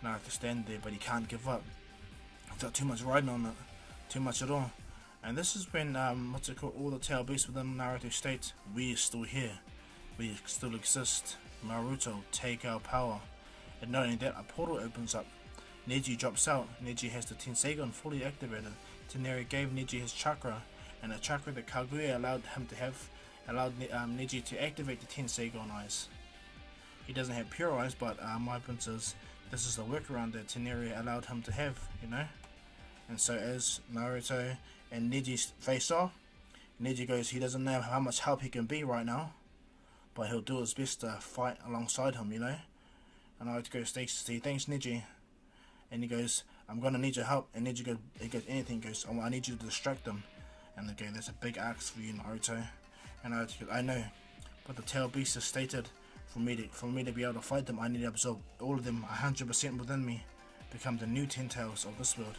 Naruto stands there, but he can't give up. He's got too much riding on it, too much at all. And this is when all the tail beasts within Naruto states, we are still here, we still exist. Naruto, take our power. And not only that, a portal opens up. Neji drops out. Neji has the Tenseigon fully activated. Tsunade gave Neji his chakra, and the chakra that Kaguya allowed him to have allowed Neji to activate the Tenseigon eyes. He doesn't have pure eyes, but my happens is this is the workaround that Tsunade allowed him to have, you know. And so as Naruto and Neji face off, Neji goes, he doesn't know how much help he can be right now, but he'll do his best to fight alongside him, you know. And Naruto goes, he thanks Neji, and he goes, I'm gonna need your help. And Neji goes, anything. Goes, oh, I need you to distract them. And they go, that's a big axe for you, Naruto. And Naruto goes, I know, but the tail beast has stated for me to be able to fight them, I need to absorb all of them 100% within me, become the new Ten Tails of this world.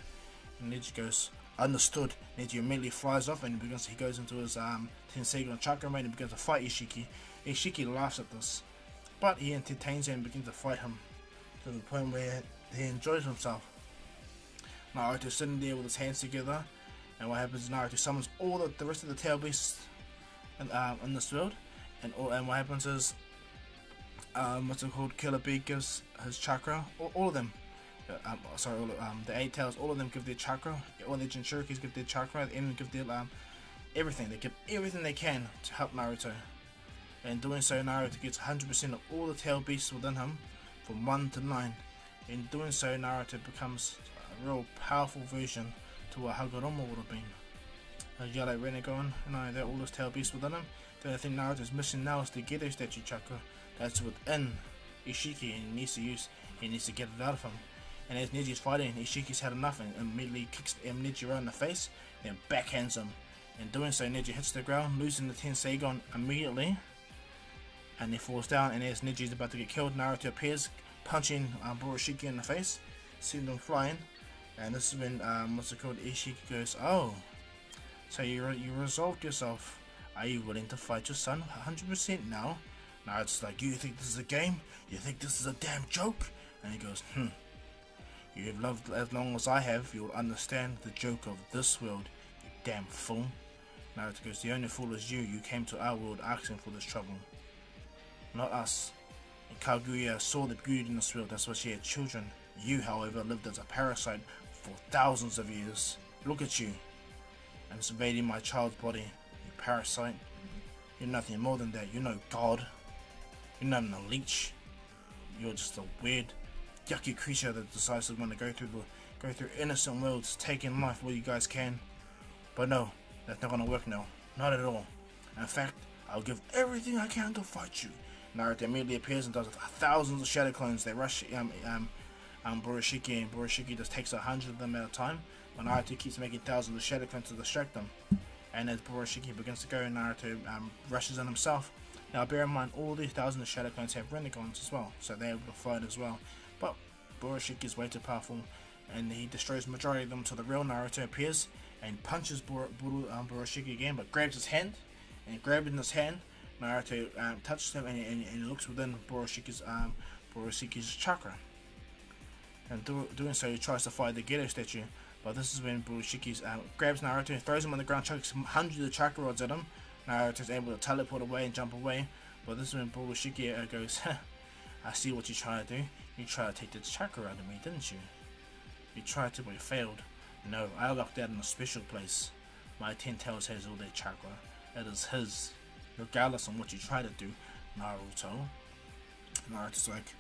And Neji goes, understood. Neji immediately flies off, and he goes into his Tenseigon chakra mode and begins to fight Ishiki. Ishiki laughs at this, but he entertains him and begins to fight him to the point where he enjoys himself. Naruto's sitting there with his hands together, and what happens is Naruto summons all the rest of the tail beasts in this world, and what happens is Killer Bee gives his chakra, all of them. The 8 tails, all of them give their chakra. All the Jinchurikis give their chakra, and give their everything. They give everything they can to help Naruto. And in doing so, Naruto gets 100% of all the tail beasts within him, from 1 to 9. In doing so, Naruto becomes a real powerful version to what Hagoromo would have been. Yellow Renegon, they're all those tail beasts within him. The only thing Naruto's missing now is the Gedo statue chakra that's within Ishiki, and he needs to get it out of him. And as Neji's fighting, Ishiki's had enough and immediately kicks Neji around the face, then backhands him. In doing so, Neji hits the ground, losing the Tenseigon immediately, and he falls down. And as Neji's about to get killed, Naruto appears, punching Borushiki in the face, sending him flying. And this is when Ishiki goes, oh, so you resolved yourself. Are you willing to fight your son 100% now? Naruto's like, you think this is a game? You think this is a damn joke? And he goes, you have loved as long as I have, you'll understand the joke of this world, you damn fool. Naruto goes, the only fool is you. You came to our world asking for this trouble, not us. And Kaguya saw the beauty in this world, that's why she had children. You, however, lived as a parasite for thousands of years. Look at you, and it's invading my child's body. You parasite. You're nothing more than that. You're no god. You're not even a leech. You're just a weird, yucky creature that decides to want to go through innocent worlds, taking life where you guys can. But no, that's not gonna work now. Not at all. In fact, I'll give everything I can to fight you. Naruto immediately appears and does thousands of shadow clones. They rush Buroshiki, and Buroshiki just takes 100 of them at a time. But Naruto keeps making thousands of shadow clones to distract them. And as Buroshiki begins to go, Naruto rushes in himself. Now bear in mind, all these thousands of shadow clones have Renegons as well, so they're able to fight as well. But Buroshiki is way too powerful, and he destroys the majority of them until the real Naruto appears and punches Buroshiki again, but grabs his hand, and grabbing his hand, Naruto touches him and looks within Buroshiki's chakra. And doing so, he tries to fight the Geto statue, but this is when Buroshiki grabs Naruto, throws him on the ground, chucks hundreds of chakra rods at him. Naruto is able to teleport away and jump away, but this is when Buroshiki goes, I see what you try to do. You tried to take the chakra out of me, didn't you? You tried to, but you failed. No, I locked that in a special place. My 10 tails has all that chakra. It is his, regardless of what you try to do, Naruto. Naruto's like,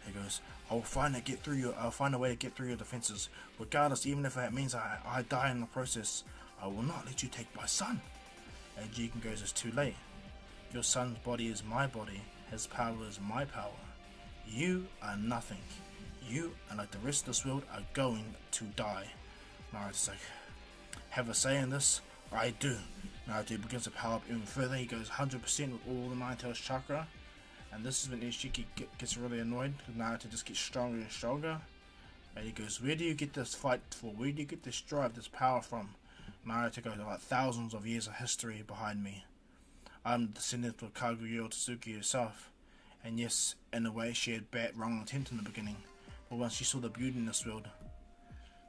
he goes, I'll find a way to get through your defenses, regardless, even if it means I die in the process. I will not let you take my son. And Jigen goes, it's too late. Your son's body is my body. His power is my power. You are nothing. You, and like the rest of this world, are going to die. Naruto's like, have a say in this? I do. Naruto begins to power up even further. He goes 100% with all the Nine Tails chakra. And this is when Ishiki gets really annoyed, because Naruto just gets stronger and stronger. And he goes, where do you get this fight for? Where do you get this drive, this power from? Naruto goes, about thousands of years of history behind me. I'm the descendant of Kaguya Otsutsuki herself. And yes, in a way, she had wrong intent in the beginning. But once she saw the beauty in this world,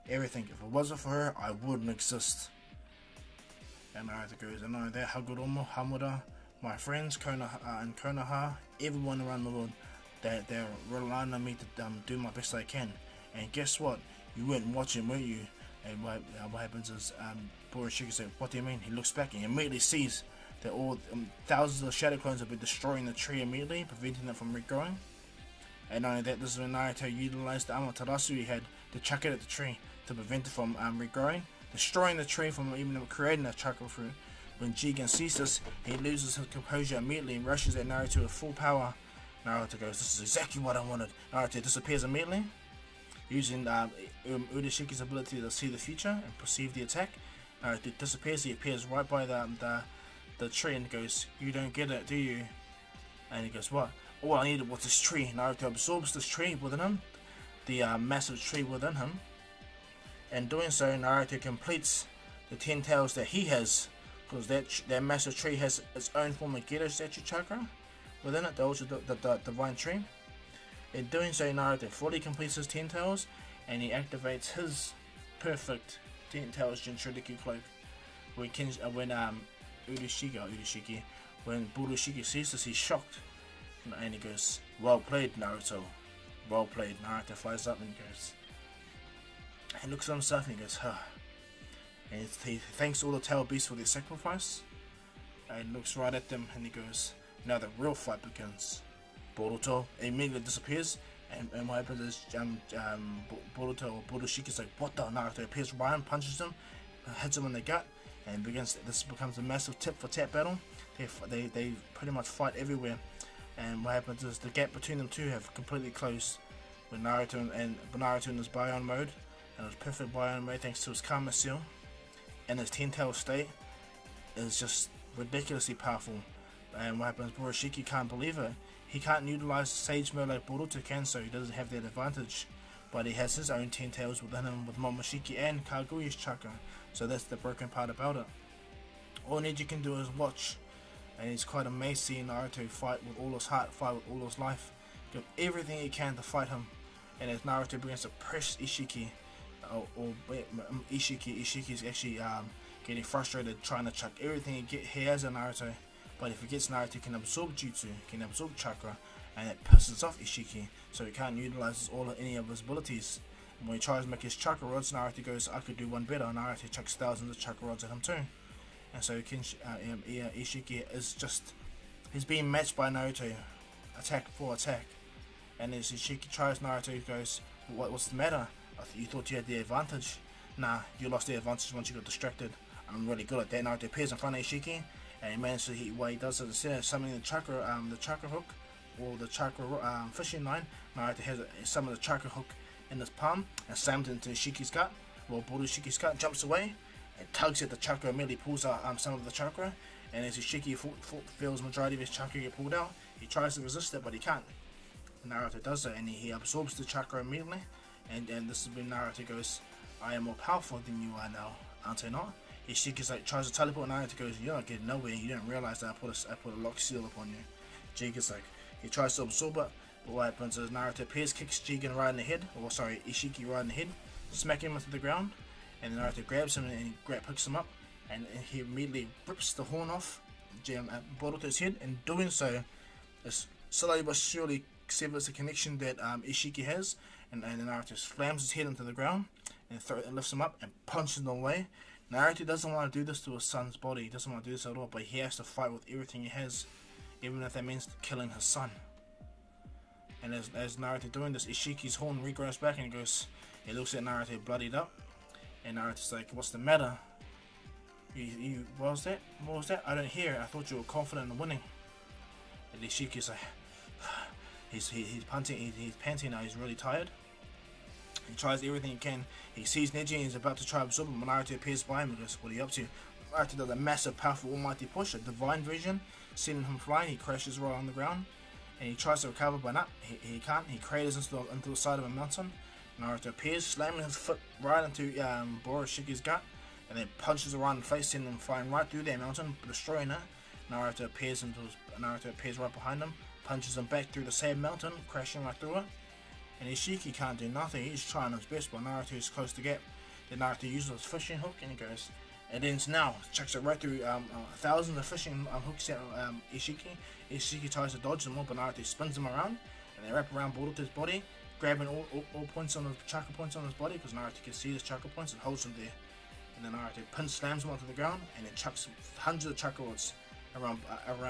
everything, if it wasn't for her, I wouldn't exist. And Naruto goes, I know that Hagoromo, Hamura, my friends, Konoha and Konoha, everyone around the world, they're relying on me to do my best I can. And guess what? You weren't watching, were you? And what happens is, Buroshiki says, what do you mean? He looks back and he immediately sees that all thousands of shadow clones have been destroying the tree immediately, preventing it from regrowing. And not only that, this is when Naruto utilized the Amaterasu he had to chuck it at the tree to prevent it from regrowing, destroying the tree from even creating a chakra fruit. When Jigen sees this, he loses his composure immediately and rushes at Naruto with full power. Naruto goes, this is exactly what I wanted. Naruto disappears immediately, using Urashiki's ability to see the future and perceive the attack. Naruto disappears. He appears right by the tree and goes, you don't get it, do you? And he goes, what? All I needed was this tree. Naruto absorbs this tree within him, the massive tree within him. And doing so, Naruto completes the 10 tails that he has, because that massive tree has its own form of Geto statue chakra within it, the divine tree. In doing so, Naruto fully completes his 10 tails, and he activates his perfect 10 tails Jinchuriki cloak. When when Buroshiki sees this, he's shocked, and he goes, well played, Naruto, well played. Naruto flies up and he goes, he looks at himself and he goes, huh. And he thanks all the tail beasts for their sacrifice, and looks right at them and he goes, now the real fight begins. Boruto immediately disappears, and what happens is Boruto or Buroshiki's like, what the? Naruto appears right and punches him, hits him in the gut, and this becomes a massive tit for tat battle. They pretty much fight everywhere, and what happens is the gap between them two have completely closed. With Naruto in his Bion mode, and his perfect Bion mode thanks to his Karma Seal, and his 10-tail state is just ridiculously powerful. And what happens, Buroshiki can't believe it. He can't utilize Sage mode like Boruto can, so he doesn't have that advantage. But he has his own 10 tails within him with Momoshiki and Kaguya's chakra, so that's the broken part about it. All Neji can do is watch, and he's quite amazed seeing Naruto fight with all his heart, fight with all his life, do everything he can to fight him. And as Naruto begins to press Ishiki, Ishiki is actually getting frustrated, trying to chuck everything he has on Naruto. But if he gets Naruto, can absorb jutsu, can absorb chakra, and it pisses off Ishiki, so he can't utilize any of his abilities. And when he tries to make his chakra rods, Naruto goes, I could do one better. Naruto chucks thousands of chakra rods at him too. And so Ishiki is just, he's being matched by Naruto, attack for attack. And as Ishiki tries, Naruto goes, what's the matter? You thought you had the advantage. Nah, you lost the advantage once you got distracted. I'm really good at that. Naruto appears in front of Ishiki, and he manages to, what he does is instead of summoning the chakra hook, or the chakra fishing line, Naruto has summoned the chakra hook in his palm and slams it into Ishiki's gut. While Ishiki's gut jumps away and tugs at the chakra, immediately pulls out some of the chakra, and as Ishiki feels majority of his chakra get pulled out, he tries to resist it, but he can't. Naruto does that, and he absorbs the chakra immediately, and this is when Naruto goes, I am more powerful than you are now, aren't I not? Ishiki's like, tries to teleport. Naruto goes, you're not getting nowhere, you didn't realize that I put a lock seal upon you. Jigen's like, he tries to absorb it, but what happens is Naruto appears, kicks Jigen right in the head, or sorry, Ishiki right in the head, smacking him into the ground, and then Naruto grabs him and picks him up, and he immediately rips the horn off Boruto's head, and doing so, is slowly but surely severs the connection that Ishiki has, and Naruto slams his head into the ground, and lifts him up and punches him away. Naruto doesn't want to do this to his son's body, he doesn't want to do this at all, but he has to fight with everything he has, even if that means killing his son. And as Naruto doing this, Ishiki's horn regrows back, and he looks at Naruto bloodied up, and Naruto's like, what's the matter? What was that? What was that? I don't hear. I thought you were confident in winning. And Ishiki's like, he's panting now, he's really tired. He tries everything he can. He sees Neji and he's about to try to absorb him. When Naruto appears by him, he goes, what are you up to? Naruto does a massive, powerful, almighty push, a divine vision, sending him flying. He crashes right on the ground, and he tries to recover, but not. He can't. He craters into the side of a mountain. Naruto appears, slamming his foot right into Boroshiki's gut, and then punches around the face, sending him flying right through that mountain, destroying it. Naruto appears right behind him, punches him back through the same mountain, crashing right through it. And Ishiki can't do nothing. He's trying his best, but Naruto is close to get. Then Naruto uses his fishing hook, and he goes, and then now chucks it right through thousands of fishing hooks at Ishiki. Ishiki tries to dodge them all, but Naruto spins them around, and they wrap around Boruto's body, grabbing all points on the chakra points on his body, because Naruto can see his chakra points and holds them there. And then Naruto slams him onto the ground, and then chucks hundreds of chakra rods around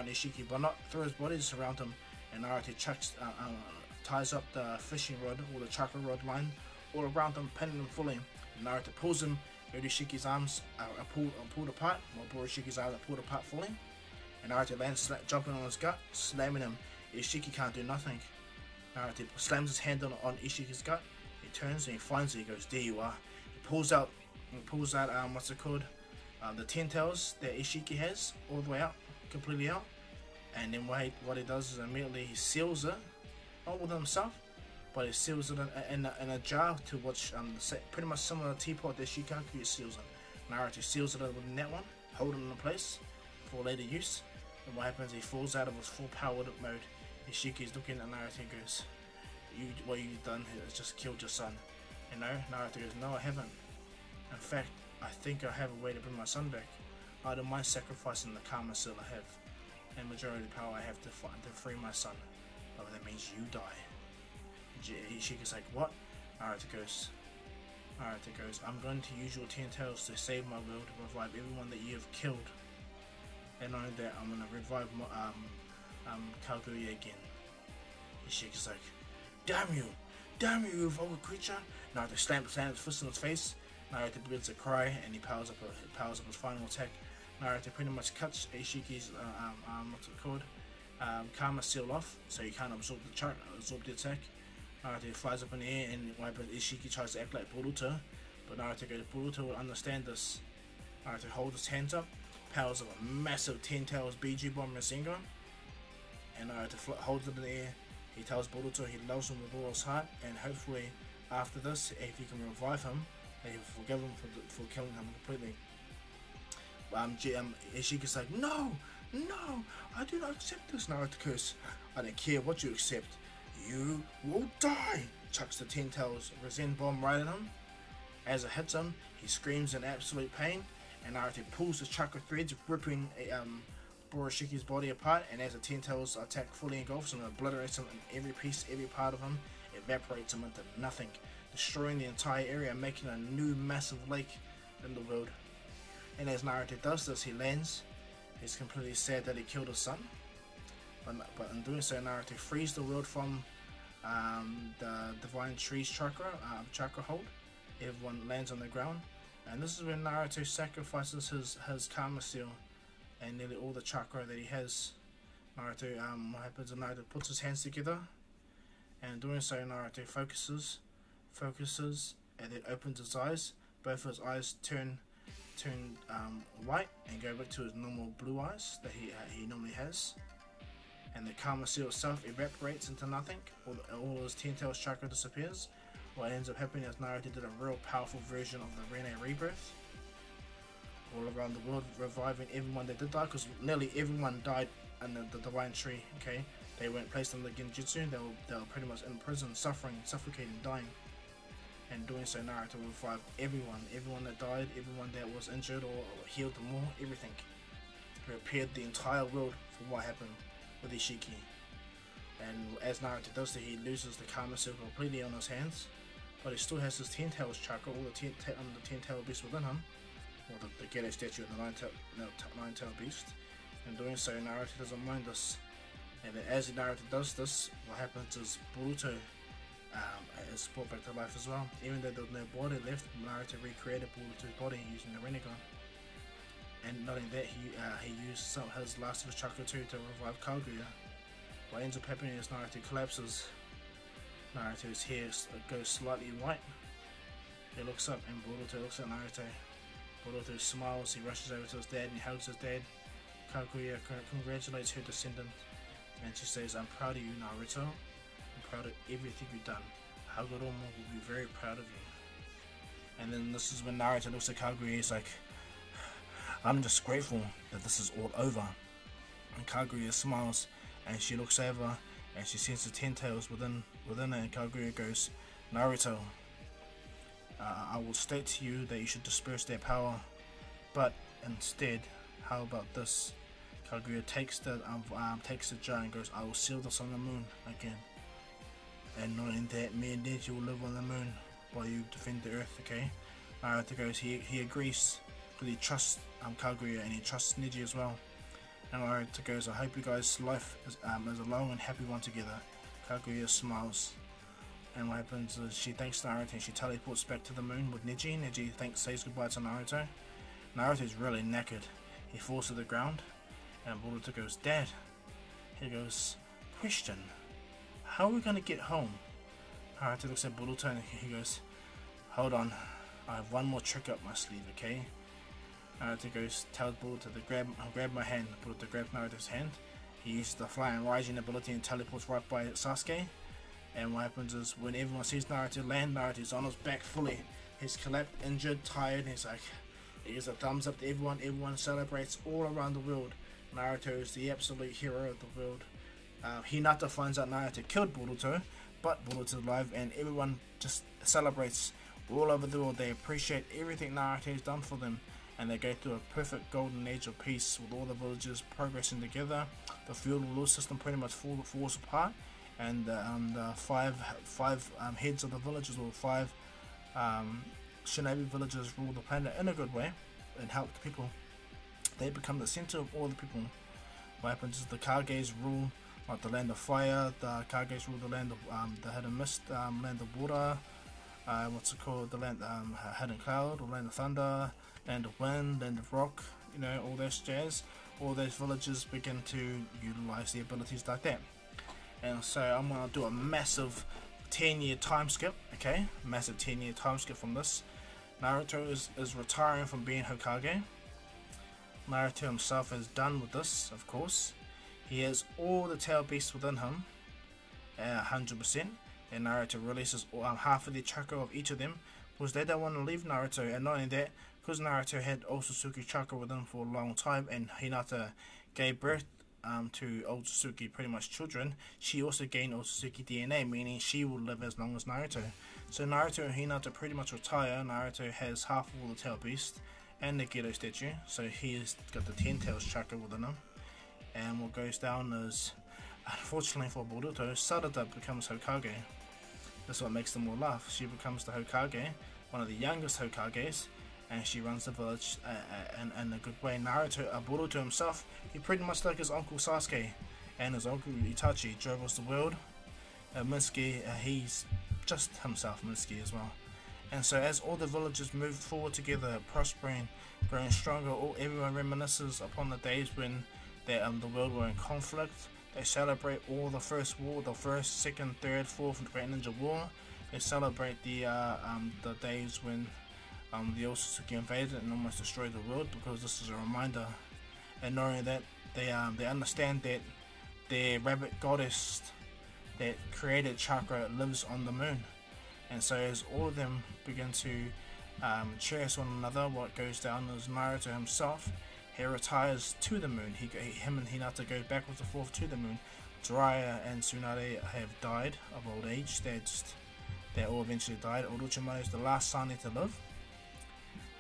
Ishiki, but not through his body, just around him. And Naruto ties up the fishing rod, or the chakra rod line, all around him, pinning him fully. And Naruto pulls him, Ishiki's arms are pulled apart, while Boroshiki's arms are pulled apart fully. And Naruto lands jumping on his gut, slamming him. Ishiki can't do nothing. Naruto slams his hand on Ishiki's gut. He turns and he finds it. He goes, there you are. He pulls out what's it called? The 10 tails that Ishiki has, all the way out, completely out. And then what he does is immediately he seals it, not with himself, but he seals it in a jar to which pretty much similar to teapot that Shikaku seals it. Naruto seals it within that one, holding it in place for later use. And what happens? He falls out of his full powered mode. Ishiki's looking at Naruto and goes, what you've done here is just killed your son. And Naruto goes, no, I haven't. In fact, I think I have a way to bring my son back. I don't mind sacrificing the karma seal I have and majority power I have to free my son. But that means you die. Ishiki's like, what? Naruto goes, I'm going to use your 10 tails to save my world, to revive everyone that you have killed. And not only that, I'm going to revive Kaguya again. Ishiki's like, damn you, you vulgar creature. Naruto slams his fist in his face. Naruto begins to cry, and he powers up his final attack. Naruto pretty much cuts Ishiki's what's it called? Karma seal off, so he can't absorb the attack. Naruto flies up in the air, and Ishiki tries to act like Boruto, but Naruto goes, Boruto will understand this. Naruto holds his hands up, powers up a massive 10 tails BG bomb machine gun, and Naruto holds it in the air. He tells Boruto he loves him with all his heart, and hopefully after this, if he can revive him, that he will forgive him for killing him completely. Ishiki's like, no, I do not accept this. Naruto curse, I don't care what you accept, you will die. Chucks the 10 tails Zen bomb right at him. As it hits him, he screams in absolute pain, and Naruto pulls the chakra threads, ripping Boroshiki's body apart, and as the Ten Tails attack fully engulfs him, obliterates him in every piece, every part of him, evaporates him into nothing, destroying the entire area, making a new massive lake in the world. And as Naruto does this, he lands. He's completely sad that he killed his son, but in doing so, Naruto frees the world from the Divine Tree's chakra hold. Everyone lands on the ground, and this is when Naruto sacrifices his Karma Seal and nearly all the chakra that he has. Naruto, what happens is Naruto puts his hands together, and in doing so, Naruto focuses, and then opens his eyes. Both of his eyes turn white and go back to his normal blue eyes that he normally has. And the Karma Seal itself evaporates into nothing. All his Ten Tails chakra disappears. What ends up happening is Naruto did a real powerful version of the Rinne Rebirth all around the world, reviving everyone that did die, because nearly everyone died in the Divine Tree. Okay, they weren't placed on the Genjutsu. They were pretty much in prison, suffering, suffocating, dying. And doing so, Naruto revived everyone that died, everyone that was injured or healed them all, everything. He repaired the entire world for what happened with Ishiki. And as Naruto does that, he loses the Karma Seal completely on his hands, but he still has his Ten Tails chakra, all the Ten Tail Beast within him, or the Geto statue of the Nine Tail Beast. In doing so, Naruto doesn't mind this. And as Naruto does this, what happens is Boruto is brought back to life as well. Even though there was no body left, Naruto recreated Boruto's body using the Rinnegan. And not only that, he used his last of his chakra too to revive Kaguya. What ends up happening is Naruto collapses. Naruto's hair goes slightly white. He looks up and Boruto looks at Naruto. Boruto smiles, he rushes over to his dad and he hugs his dad. Kaguya congratulates her descendant and she says, "I'm proud of you, Naruto. I'm proud of everything you've done. Hagoromo will be very proud of you." And then this is when Naruto looks at Kaguya, he's like, "I'm just grateful that this is all over." And Kaguya smiles and she looks over and she sees the Ten Tails within her, and Kaguya goes, "Naruto, I will state to you that you should disperse their power, but instead, how about this?" Kaguya takes the jar and goes, "I will seal this on the moon again. And not only that, me and Neji will live on the moon while you defend the earth, okay?" Naruto goes, he agrees, because he trusts Kaguya and he trusts Neji as well. And Naruto goes, "I hope you guys' life is a long and happy one together." Kaguya smiles. And what happens is she thanks Naruto and she teleports back to the moon with Neji. Neji says goodbye to Naruto. Naruto's really knackered. He falls to the ground and Boruto goes, "Dad." He goes, "Question, how are we going to get home?" Naruto looks at Boruto and he goes, "Hold on, I have one more trick up my sleeve, okay?" Naruto goes, tells Boruto to grab my hand. Boruto grabs Naruto's hand. He uses the Flying Raijin ability and teleports right by Sasuke. And what happens is when everyone sees Naruto land, Naruto's on his back fully. He's collapsed, injured, tired, and he's like, he gives a thumbs up to everyone. Everyone celebrates all around the world. Naruto is the absolute hero of the world. Hinata finds out Naruto killed Boruto, but Boruto's alive, and everyone just celebrates all over the world. They appreciate everything Naruto has done for them, and they go through a perfect golden age of peace with all the villagers progressing together. The feudal rule system pretty much falls apart, and the five heads of the villages, or five shinobi villages, rule the planet in a good way and help the people. They become the center of all the people. What happens is the Kages rule like the land of fire, the Kages rule the land of the hidden mist, land of water, what's it called, the land hidden cloud, or land of thunder, land of wind, land of rock, you know, all those jazz. All those villages begin to utilize the abilities like that. And so I'm going to do a massive 10-year time skip, okay? Massive 10-year time skip from this. Naruto is retiring from being Hokage. Naruto himself is done with this, of course. He has all the tail beasts within him, 100%. And Naruto releases half of the chakra of each of them, because they don't want to leave Naruto. And not only that, because Naruto had Otsutsuki chakra with him for a long time, and Hinata gave birth to Otsutsuki, pretty much children, she also gained Otsutsuki DNA, meaning she will live as long as Naruto. So Naruto and Hinata pretty much retire. Naruto has half of all the tail beasts and the Geto statue, so he's got the Ten Tails chakra within him. And what goes down is, unfortunately for Boruto, Sarada becomes Hokage. That's what makes them all laugh. She becomes the Hokage, one of the youngest Hokages, and she runs the village in a good way. Naruto, Boruto himself, he pretty much like his uncle Sasuke and his uncle Itachi, drove us the world. Mitsuki, he's just himself, Mitsuki as well. And so as all the villagers move forward together, prospering, growing stronger, everyone reminisces upon the days when the world were in conflict. They celebrate all the first war, the first, second, third, fourth, and Great Ninja War. They celebrate the days when the Otsutsuki invaded and almost destroyed the world, because this is a reminder. And knowing that they understand that their rabbit goddess that created chakra lives on the moon. And so as all of them begin to cherish one another, what goes down is Naruto himself, he retires to the moon. Him and Hinata go backwards and forth to the moon. Jiraiya and Tsunade have died of old age. They all eventually died. Orochimaru is the last Sani to live.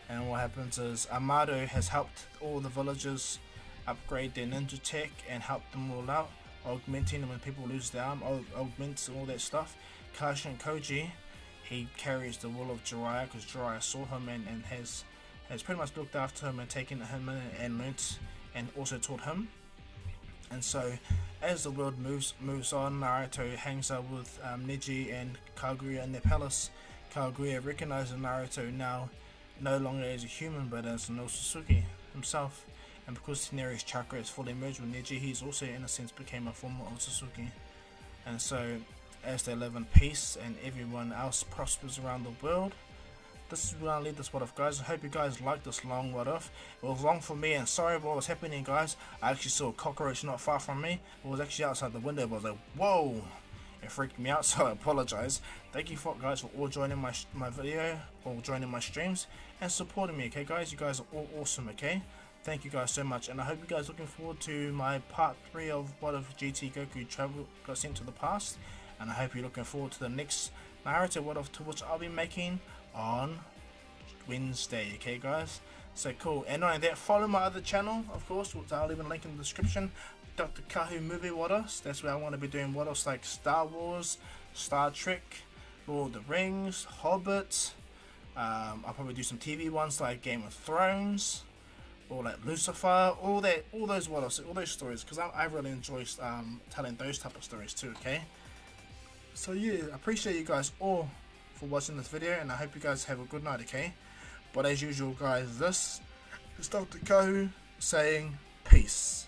And what happens is Amado has helped all the villagers upgrade their ninja tech and help them all out, augmenting them when people lose their arm, augments and all that stuff. Kashin Koji, he carries the will of Jiraiya because Jiraiya saw him and has pretty much looked after him and taken him in and learnt and also taught him. And so as the world moves on, Naruto hangs out with Neji and Kaguya in their palace. Kaguya recognizes Naruto now no longer as a human but as an Otsutsuki himself, and because Tsuneri's chakra is fully merged with Neji, he's also in a sense became a former Otsutsuki. And so as they live in peace and everyone else prospers around the world, this is where I'll leave this what if, guys. I hope you guys liked this long what if. It was long for me, and sorry for what was happening, guys. I actually saw a cockroach not far from me. It was actually outside the window, but I was like, whoa! It freaked me out, so I apologize. Thank you guys for all joining my video, or joining my streams, and supporting me, okay guys? You guys are all awesome, okay? Thank you guys so much, and I hope you guys are looking forward to my part 3 of what if GT Goku got sent to the past, and I hope you're looking forward to the next Naruto what if, to which I'll be making on Wednesday, okay guys? So cool. And on that, follow my other channel, of course, which I'll leave a link in the description, Dr. Kahu Movie What Ifs. That's where I want to be doing what ifs like Star Wars, Star Trek, Lord of the Rings, Hobbit. I'll probably do some TV ones like Game of Thrones, or like Lucifer, all those what ifs, all those stories, because I really enjoy telling those type of stories too, okay? So yeah, I appreciate you guys all for watching this video, and I hope you guys have a good night, okay? But as usual guys, this is Dr. Kahu saying peace.